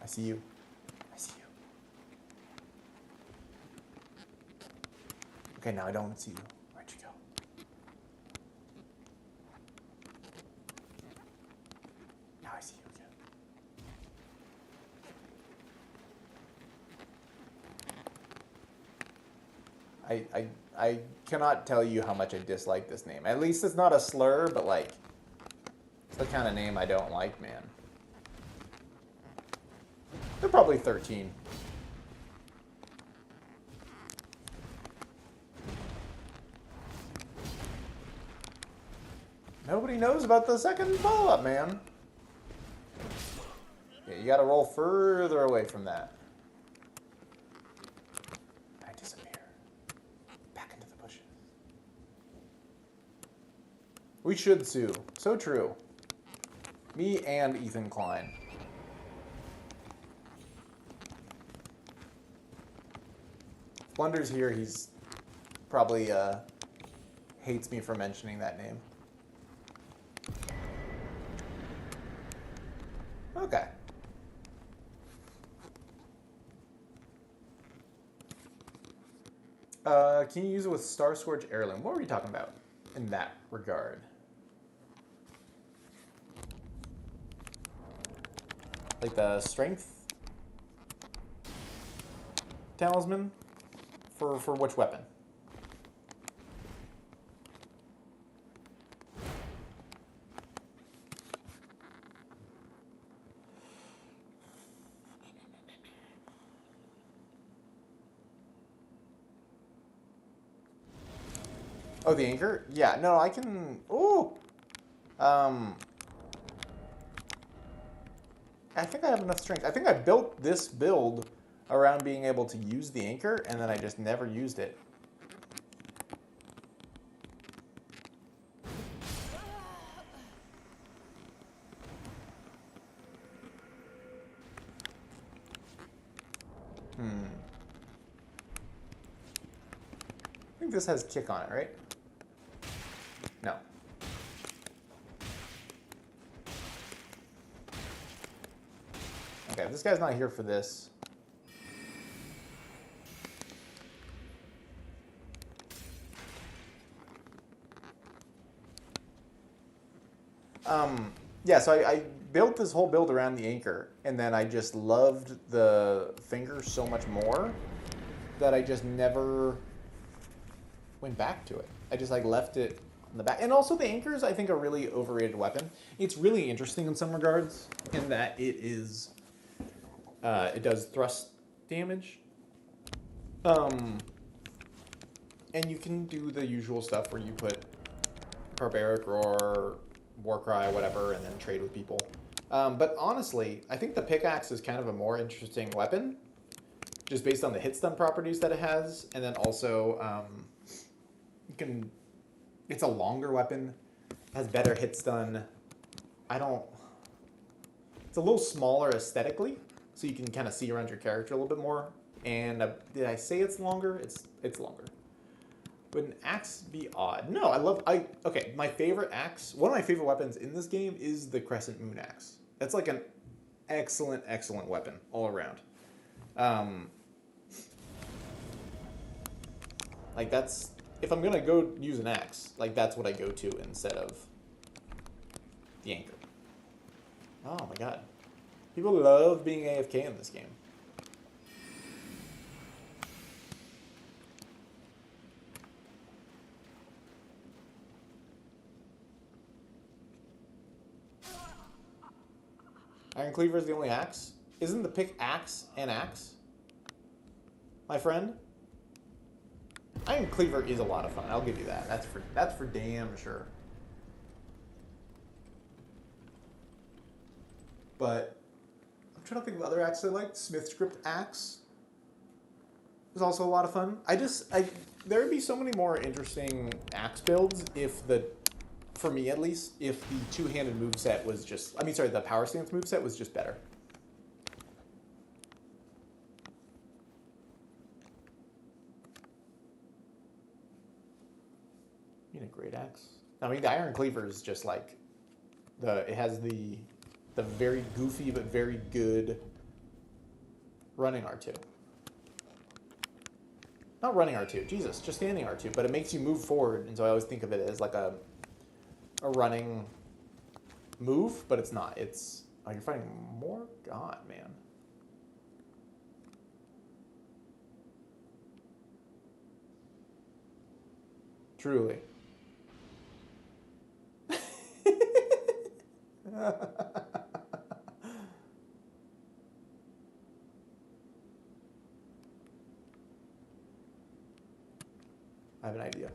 I see you. I see you. Okay, now I don't see you. Where'd you go? Now I see you again. I cannot tell you how much I dislike this name. At least it's not a slur, but like, it's the kind of name I don't like, man. They're probably 13. Nobody knows about the second follow-up, man. Yeah, you gotta roll further away from that. I disappear. Back into the bushes. We should sue. So true. Me and Ethan Klein. Blunder's here, he's probably hates me for mentioning that name. Okay. Can you use it with Star Scourge Heirloom? What were we talking about in that regard? Like the strength talisman? For which weapon? Oh, the anchor? Yeah, no, I can... Ooh! I think I have enough strength. I think I built this build around being able to use the anchor, and then I just never used it. I think this has kick on it, right? No. Okay, this guy's not here for this. Yeah, so I built this whole build around the anchor, and then I just loved the finger so much more that I just never went back to it. I just like left it in the back. And also the anchors, I think, are a really overrated weapon. It's really interesting in some regards in that it does thrust damage. And you can do the usual stuff where you put Barbaric Roar, Warcry, whatever, and then trade with people. But honestly, I think the pickaxe is kind of a more interesting weapon, just based on the hit stun properties that it has, and then also you can. It's a longer weapon, has better hit stun. It's a little smaller aesthetically, so you can kind of see around your character a little bit more. And did I say it's longer? It's longer. Would an axe be odd? No, okay, my favorite axe, one of my favorite weapons in this game is the Crescent Moon Axe. That's like an excellent, excellent weapon all around. Like that's, if I'm gonna go use an axe, like that's what I go to instead of the anchor. Oh my god. People love being AFK in this game. Iron Cleaver is the only axe? Isn't the pickaxe an axe? My friend? Iron Cleaver is a lot of fun, I'll give you that. That's for damn sure. But I'm trying to think of other axes I liked. Smith Script Axe was also a lot of fun. There would be so many more interesting axe builds if for me at least, if the two-handed moveset was just, the power stance moveset was just better. You need a great axe. The Iron Cleaver is just like, it has the very goofy but very good running R2. Not running R2, Jesus, just standing R2, but it makes you move forward, and so I always think of it as like a running move, but it's not. It's, oh, you're fighting more? God, man. Truly. I have an idea.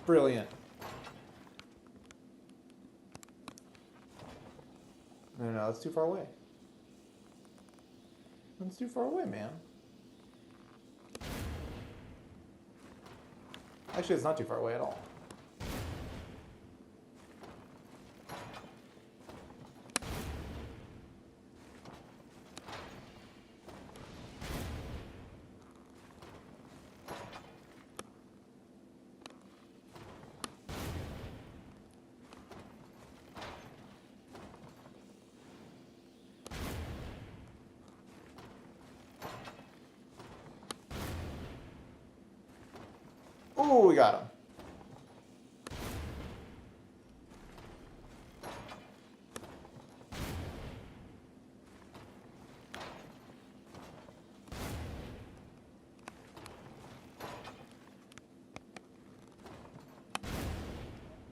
Brilliant. No, that's too far away. That's too far away, man. Actually, it's not too far away at all. Oh, we got him.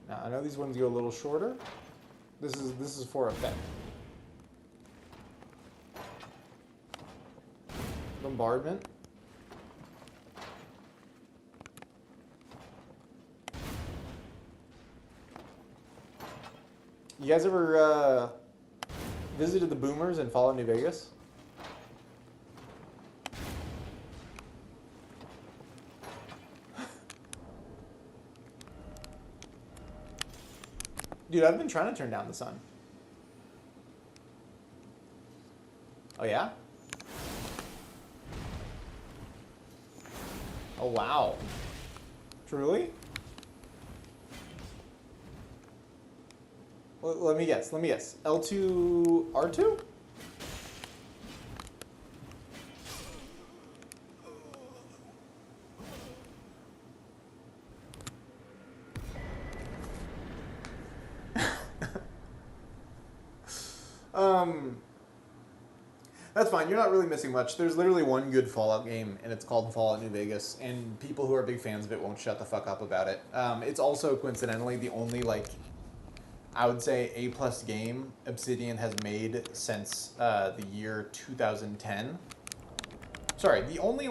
Now, I know these ones go a little shorter. This is for effect. Bombardment. You guys ever visited the Boomers in Fallout New Vegas? Dude, I've been trying to turn down the sun. Oh, yeah? Oh, wow. Truly? Let me guess. Let me guess. L2, R2? That's fine. You're not really missing much. There's literally one good Fallout game, and it's called Fallout New Vegas. And people who are big fans of it won't shut the fuck up about it. It's also coincidentally the only I would say A+ game Obsidian has made since the year 2010. Sorry, the only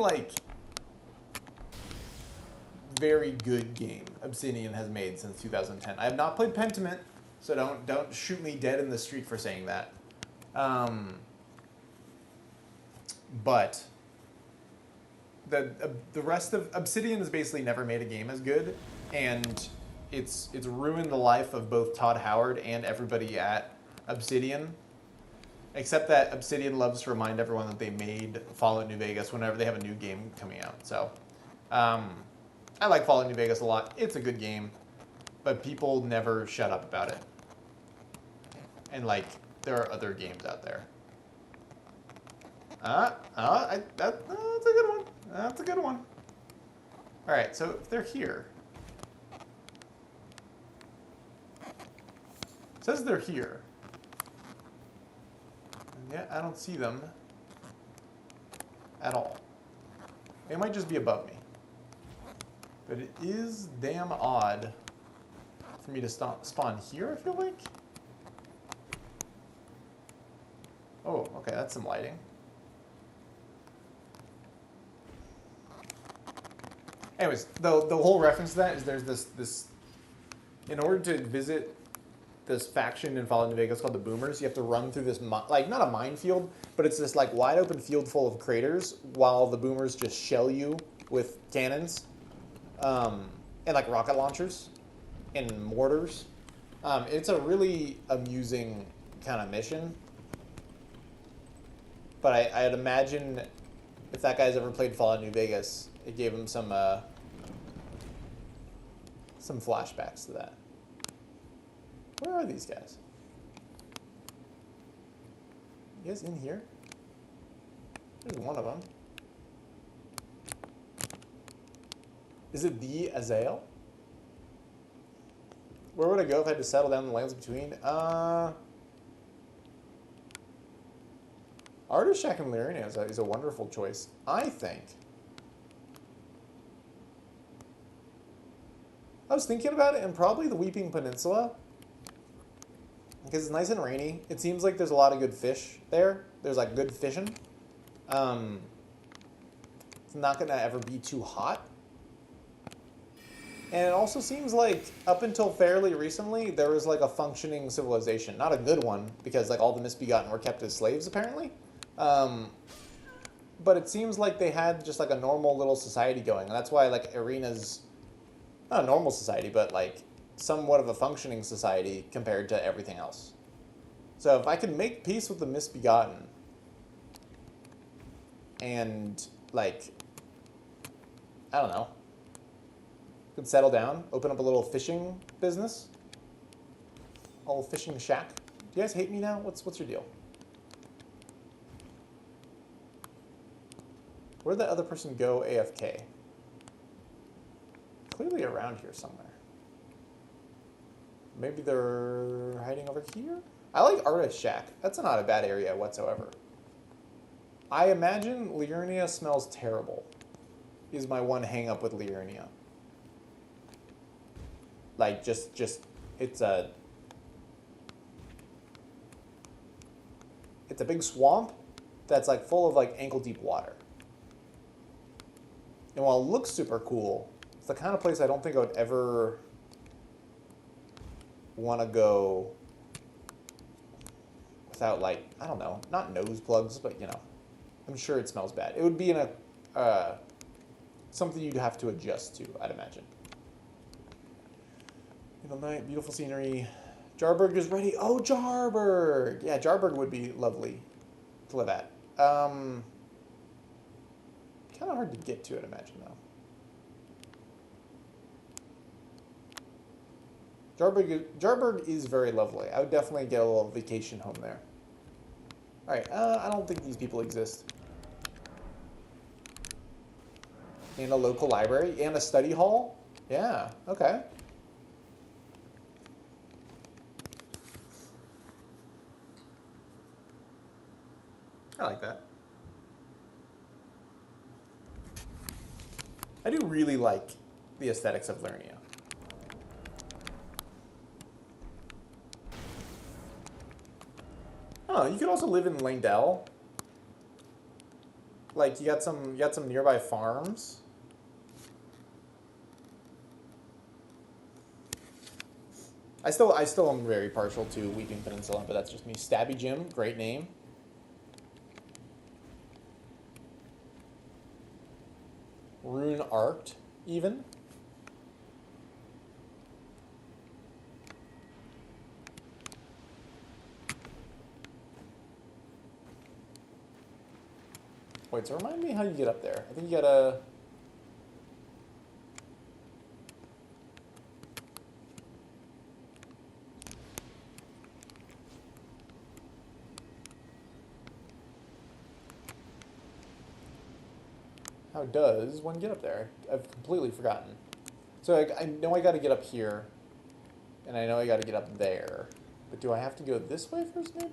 very good game Obsidian has made since 2010. I have not played Pentiment, so don't shoot me dead in the street for saying that. But the rest of Obsidian has basically never made a game as good, and it's ruined the life of both Todd Howard and everybody at Obsidian. Except that Obsidian loves to remind everyone that they made Fallout New Vegas whenever they have a new game coming out. So, I like Fallout New Vegas a lot. It's a good game, but people never shut up about it. And there are other games out there. That's a good one. That's a good one. All right, so if they're here, it says they're here. And yet I don't see them at all. They might just be above me. But it is damn odd for me to spawn here, I feel like. Oh, okay, that's some lighting. Anyways, the whole reference to that is there's this in order to visit this faction in Fallout New Vegas called the Boomers, you have to run through this not a minefield, but it's this wide open field full of craters while the Boomers just shell you with cannons, and rocket launchers and mortars. It's a really amusing kind of mission. But I'd imagine if that guy's ever played Fallout New Vegas, it gave him some flashbacks to that. Where are these guys? You guys in here? There's one of them. Is it the Azael? Where would I go if I had to settle down the lands between? Artist Shack and Lyrinia is a wonderful choice, I think. I was thinking about it, and probably the Weeping Peninsula, because it's nice and rainy. It seems like there's a lot of good fish there. There's good fishing. It's not gonna ever be too hot. And it also seems like up until fairly recently, there was a functioning civilization. Not a good one, because all the misbegotten were kept as slaves, apparently. But it seems like they had just a normal little society going. And that's why Arena's not a normal society, but somewhat of a functioning society compared to everything else. So if I can make peace with the misbegotten and I don't know, could settle down, open up a little fishing business, a little fishing shack. Do you guys hate me now? What's your deal? Where'd that other person go AFK? Clearly around here somewhere. Maybe they're hiding over here? I like Artist Shack. That's not a bad area whatsoever. I imagine Liurnia smells terrible, is my one hang up with Liurnia. It's a big swamp that's full of ankle deep water. And while it looks super cool, it's the kind of place I don't think I would ever want to go without I don't know, not nose plugs, but I'm sure it smells bad. It would be in a something you'd have to adjust to, I'd imagine. Beautiful night, beautiful scenery. Jarburg is ready. Oh, Jarburg! Yeah, Jarburg would be lovely to live at. Kind of hard to get to, I'd imagine, though. Jarburg is very lovely. I would definitely get a little vacation home there. All right, I don't think these people exist. And a local library and a study hall? Yeah, okay. I like that. I do really like the aesthetics of Lernia. Oh, you could also live in Langdell. Like you got some nearby farms. I still am very partial to Weeping Peninsula, but that's just me. Stabby Jim, great name. Rune Art, even. Wait, so remind me how you get up there. I think you gotta... How does one get up there? I've completely forgotten. So I know I gotta get up here, and I know I gotta get up there. But do I have to go this way first, maybe?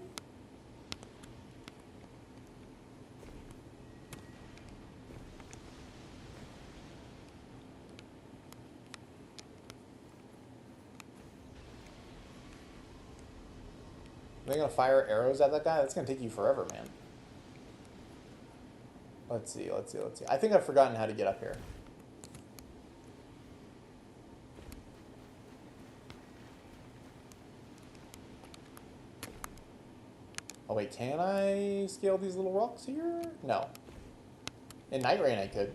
Are they gonna fire arrows at that guy? That's gonna take you forever, man. Let's see. I think I've forgotten how to get up here. Oh wait, can I scale these little rocks here? No. In Night Rain I could.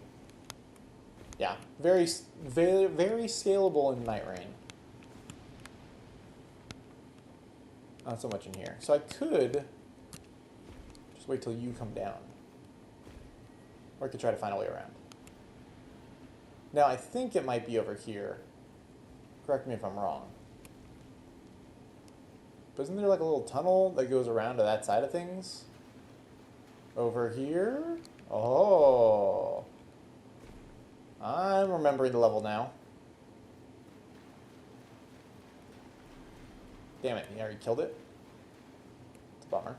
Yeah, very scalable in Night Rain. Not so much in here. So I could just wait till you come down. Or I could try to find a way around. Now I think it might be over here. Correct me if I'm wrong. But isn't there like a little tunnel that goes around to that side of things? Over here? Oh. I'm remembering the level now. Damn it, he already killed it? It's a bummer.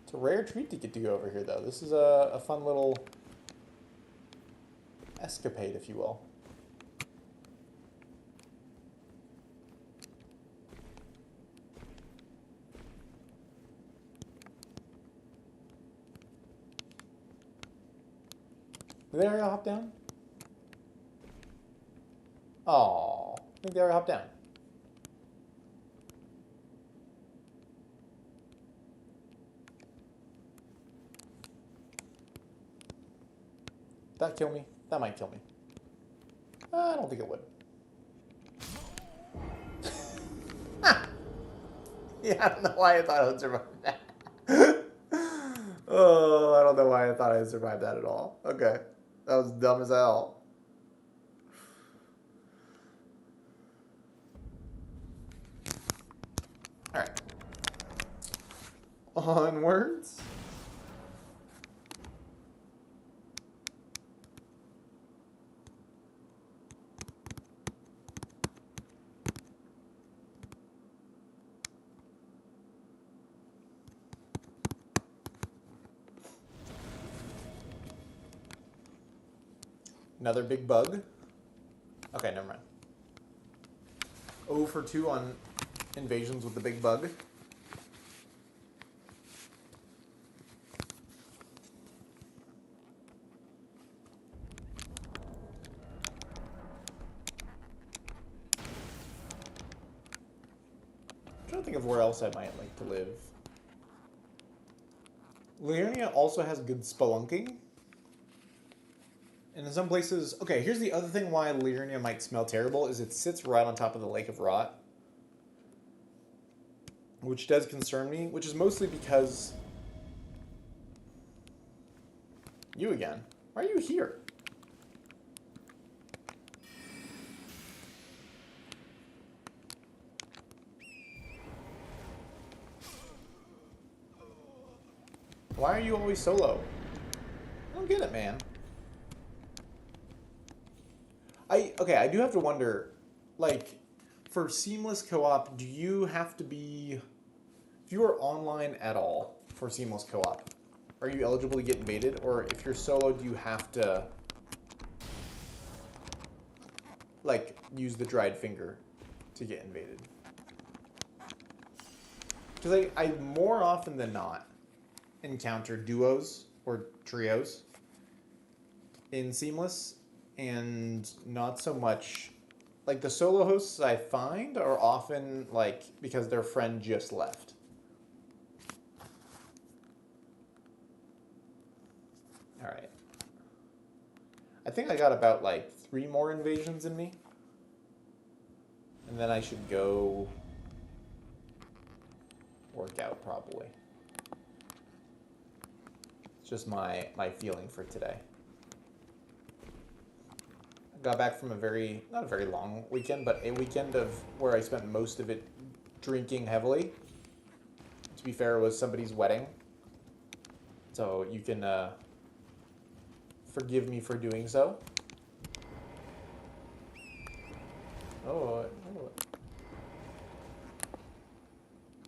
It's a rare treat to get to go over here, though. This is a fun little escapade, if you will. Did they already hop down? Oh, I think they already hopped down. That kill me? That might kill me. I don't think it would. Yeah, I don't know why I thought I would survive that. Oh, I don't know why I thought I would survive that at all. Okay. That was dumb as hell. Alright. Onwards. Another big bug. Okay, never mind. 0 for 2 on invasions with the big bug. I'm trying to think of where else I might like to live. Liurnia also has good spelunking. And in some places, okay, here's the other thing why Liurnia might smell terrible is it sits right on top of the Lake of Rot. Which does concern me, which is mostly because... You again. Why are you here? Why are you always solo? I don't get it, man. Okay, I do have to wonder, like, for seamless co-op, do you have to be... If you are online at all for seamless co-op, are you eligible to get invaded? Or if you're solo, do you have to, like, use the dried finger to get invaded? Because I more often than not encounter duos or trios in seamless, and not so much... Like, the solo hosts I find are often, like, because their friend just left. Alright. I think I got about, like, 3 more invasions in me. And then I should go work out, probably. It's just my feeling for today. I got back from a not a very long weekend, but a weekend of where I spent most of it drinking heavily. To be fair, it was somebody's wedding. So you can forgive me for doing so. Oh.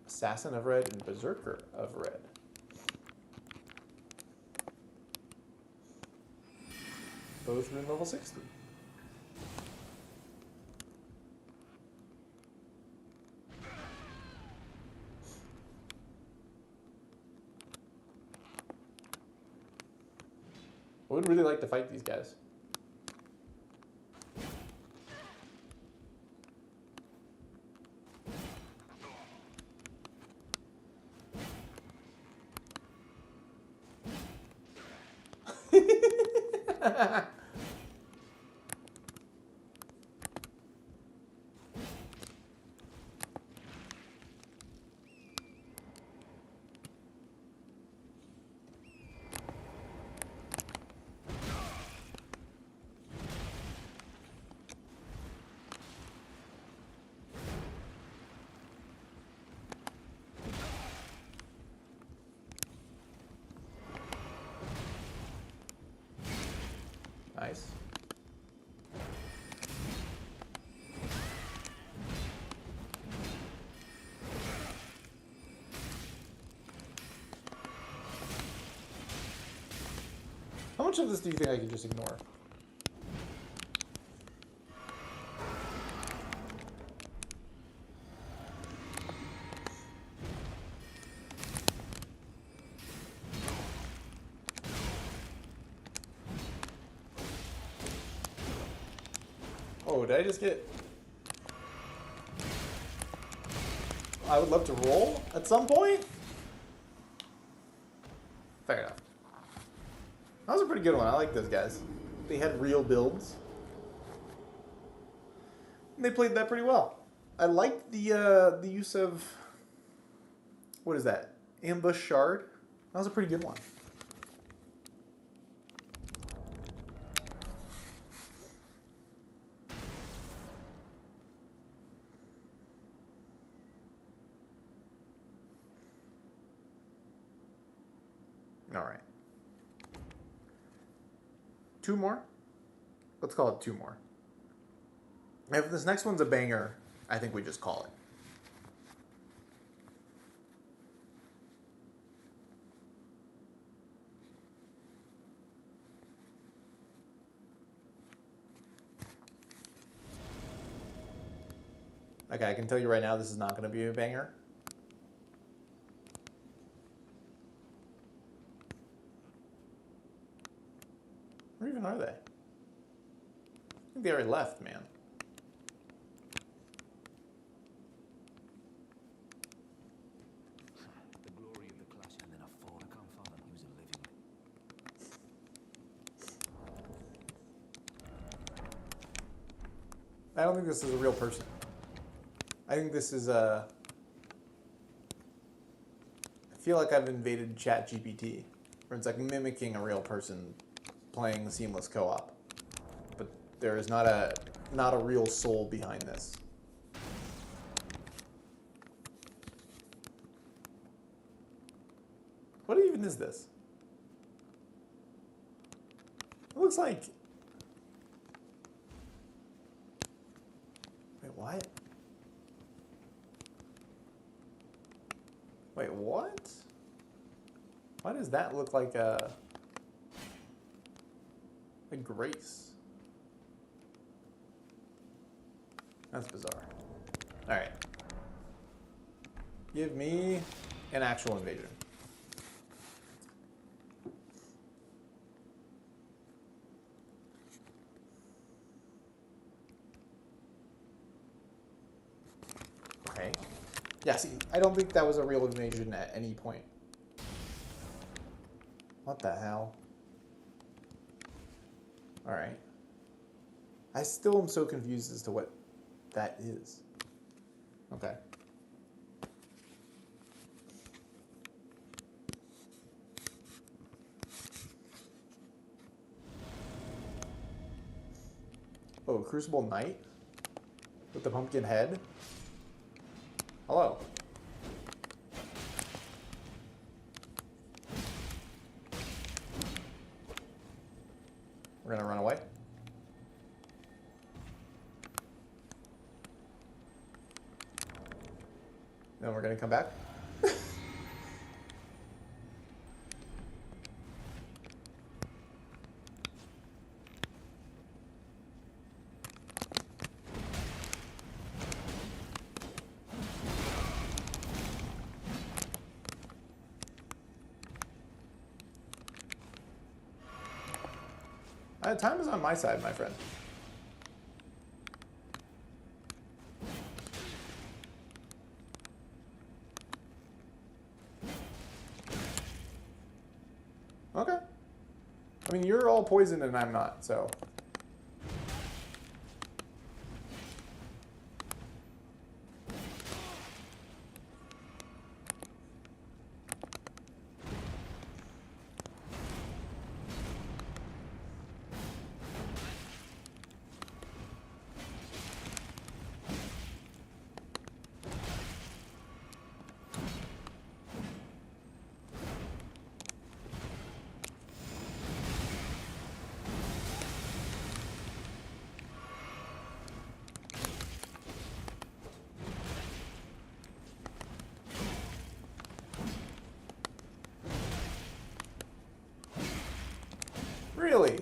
Assassin of Red and Berserker of Red. Both rune level 60. I would really like to fight these guys. Nice. How much of this do you think I can just ignore? Oh, did I just get... I would love to roll at some point. Fair enough. That was a pretty good one. I like those guys. They had real builds. And they played that pretty well. I liked the use of... What is that? Ambush Shard. That was a pretty good one. All right. 2 more? Let's call it 2 more. If this next one's a banger, I think we just call it. Okay, I can tell you right now this is not going to be a banger. Where even are they? I think they already left, man. The glory of the clash, and then a fall. I can't find that he was a living. I don't think this is a real person. I think this is a... I feel like I've invaded ChatGPT, where it's like mimicking a real person playing seamless co-op. But there is not a real soul behind this. What even is this? It looks like... Wait, what? Wait, what? Why does that look like a Grace? That's bizarre. Alright. Give me an actual invasion. Okay. Yeah, see, I don't think that was a real invasion at any point. What the hell? Alright. I still am so confused as to what that is. Okay. Oh, Crucible Knight? With the pumpkin head? Hello. We're gonna run away. Then we're gonna come back. Time is on my side, my friend. Okay. I mean, you're all poisoned and I'm not, so... Really?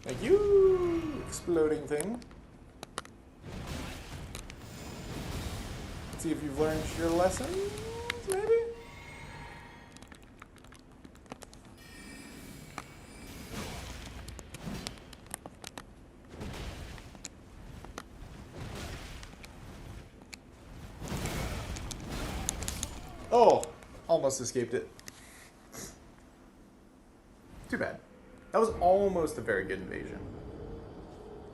Thank you, exploding thing. Let's see if you've learned your lessons, maybe? Oh, almost escaped it. Too bad. That was almost a very good invasion.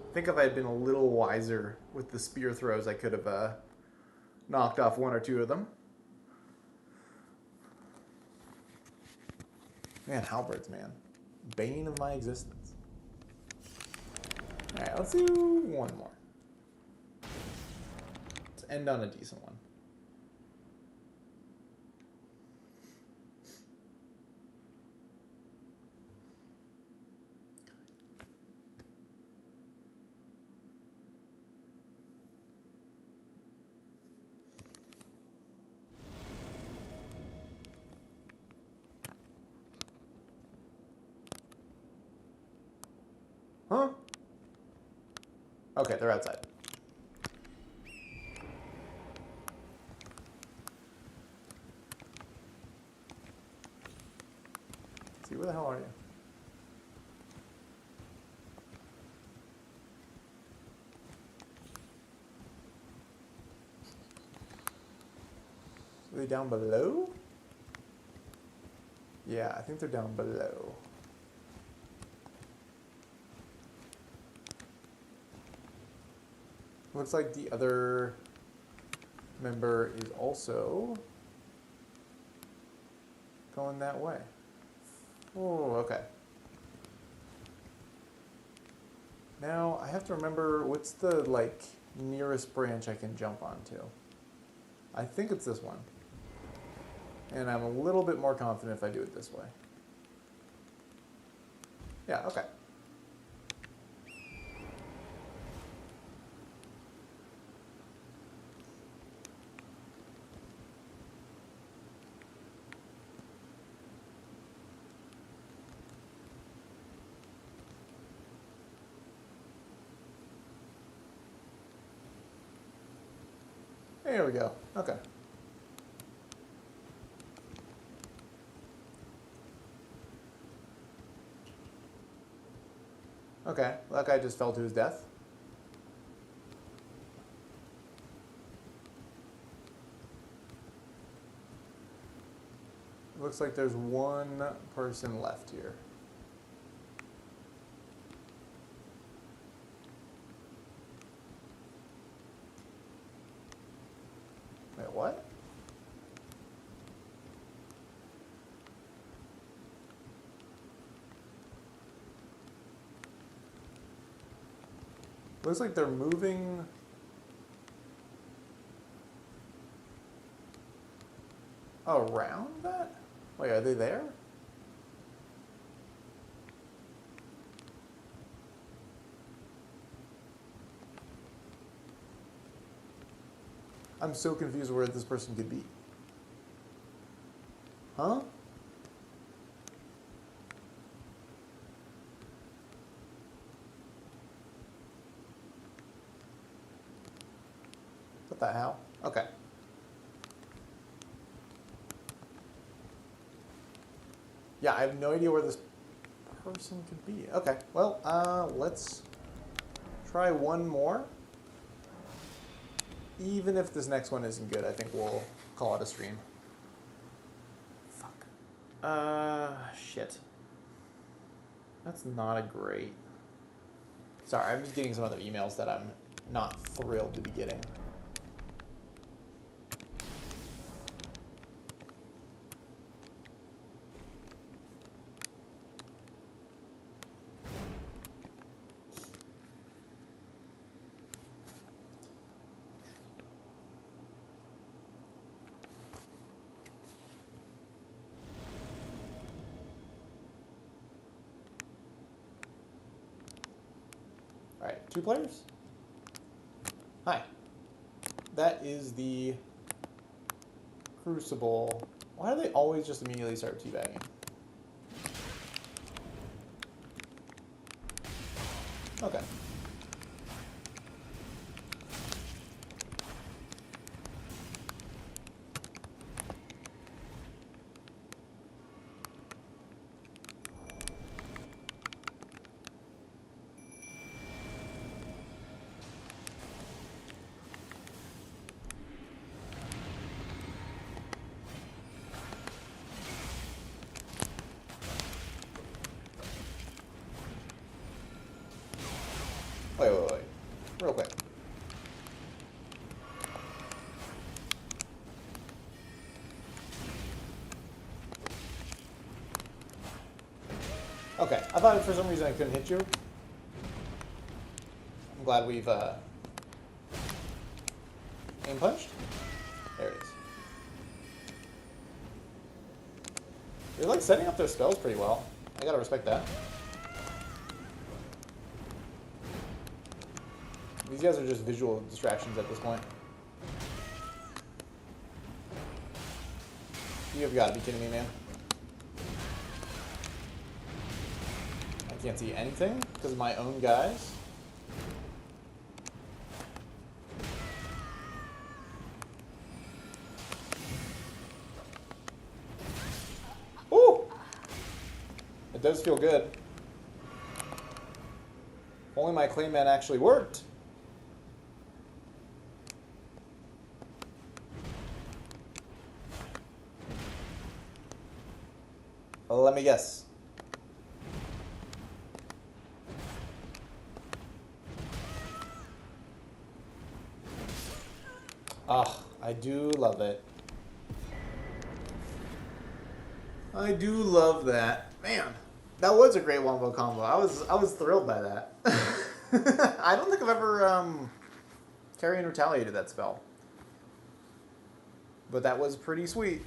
I think if I had been a little wiser with the spear throws, I could have knocked off one or two of them. Man, halberds, man. Bane of my existence. Alright, let's do one more. Let's end on a decent one. Huh? Okay, they're outside. Let's see, where the hell are you? they down below? Yeah, I think they're down below. Looks like the other member is also going that way. Oh, okay. Now I have to remember what's the like nearest branch I can jump onto. I think it's this one. And I'm a little bit more confident if I do it this way. Yeah, okay. There we go. Okay. Okay, that guy just fell to his death. Looks like there's one person left here. Wait, what? Looks like they're moving. Around that? Wait, are they there? I'm so confused where this person could be. Huh? What the hell? Okay. Yeah, I have no idea where this person could be. Okay, well, let's try one more. Even if this next one isn't good, I think we'll call it a stream. Fuck. Shit. That's not a great... Sorry, I'm just getting some other emails that I'm not thrilled to be getting. All right, 2 players. Hi. That is the Crucible. Why do they always just immediately start teabagging? Okay. Wait. Real quick. Okay, I thought for some reason I couldn't hit you. I'm glad we've aim punched. There it is. They're like setting up their spells pretty well. I gotta respect that. These guys are just visual distractions at this point. You've got to be kidding me, man. I can't see anything because of my own guys. Ooh! It does feel good. Only my Clayman actually worked. Let me guess. Oh, I do love it. I do love that. Man, that was a great wombo combo. I was thrilled by that. I don't think I've ever carried and retaliated that spell. But that was pretty sweet.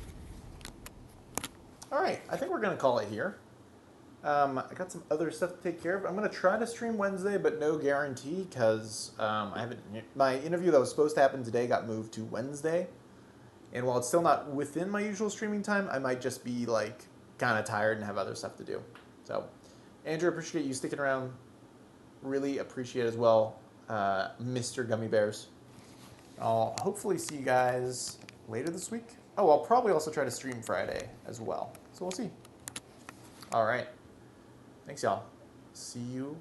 Alright, I think we're gonna call it here. I got some other stuff to take care of. I'm gonna try to stream Wednesday, but no guarantee because I haven't. My interview that was supposed to happen today got moved to Wednesday, and while it's still not within my usual streaming time, I might just be like kind of tired and have other stuff to do. So, Andrew, appreciate you sticking around. Really appreciate as well, Mr. Gummy Bears. I'll hopefully see you guys later this week. Oh, I'll probably also try to stream Friday as well. So we'll see. All right. Thanks, y'all. See you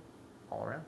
all around.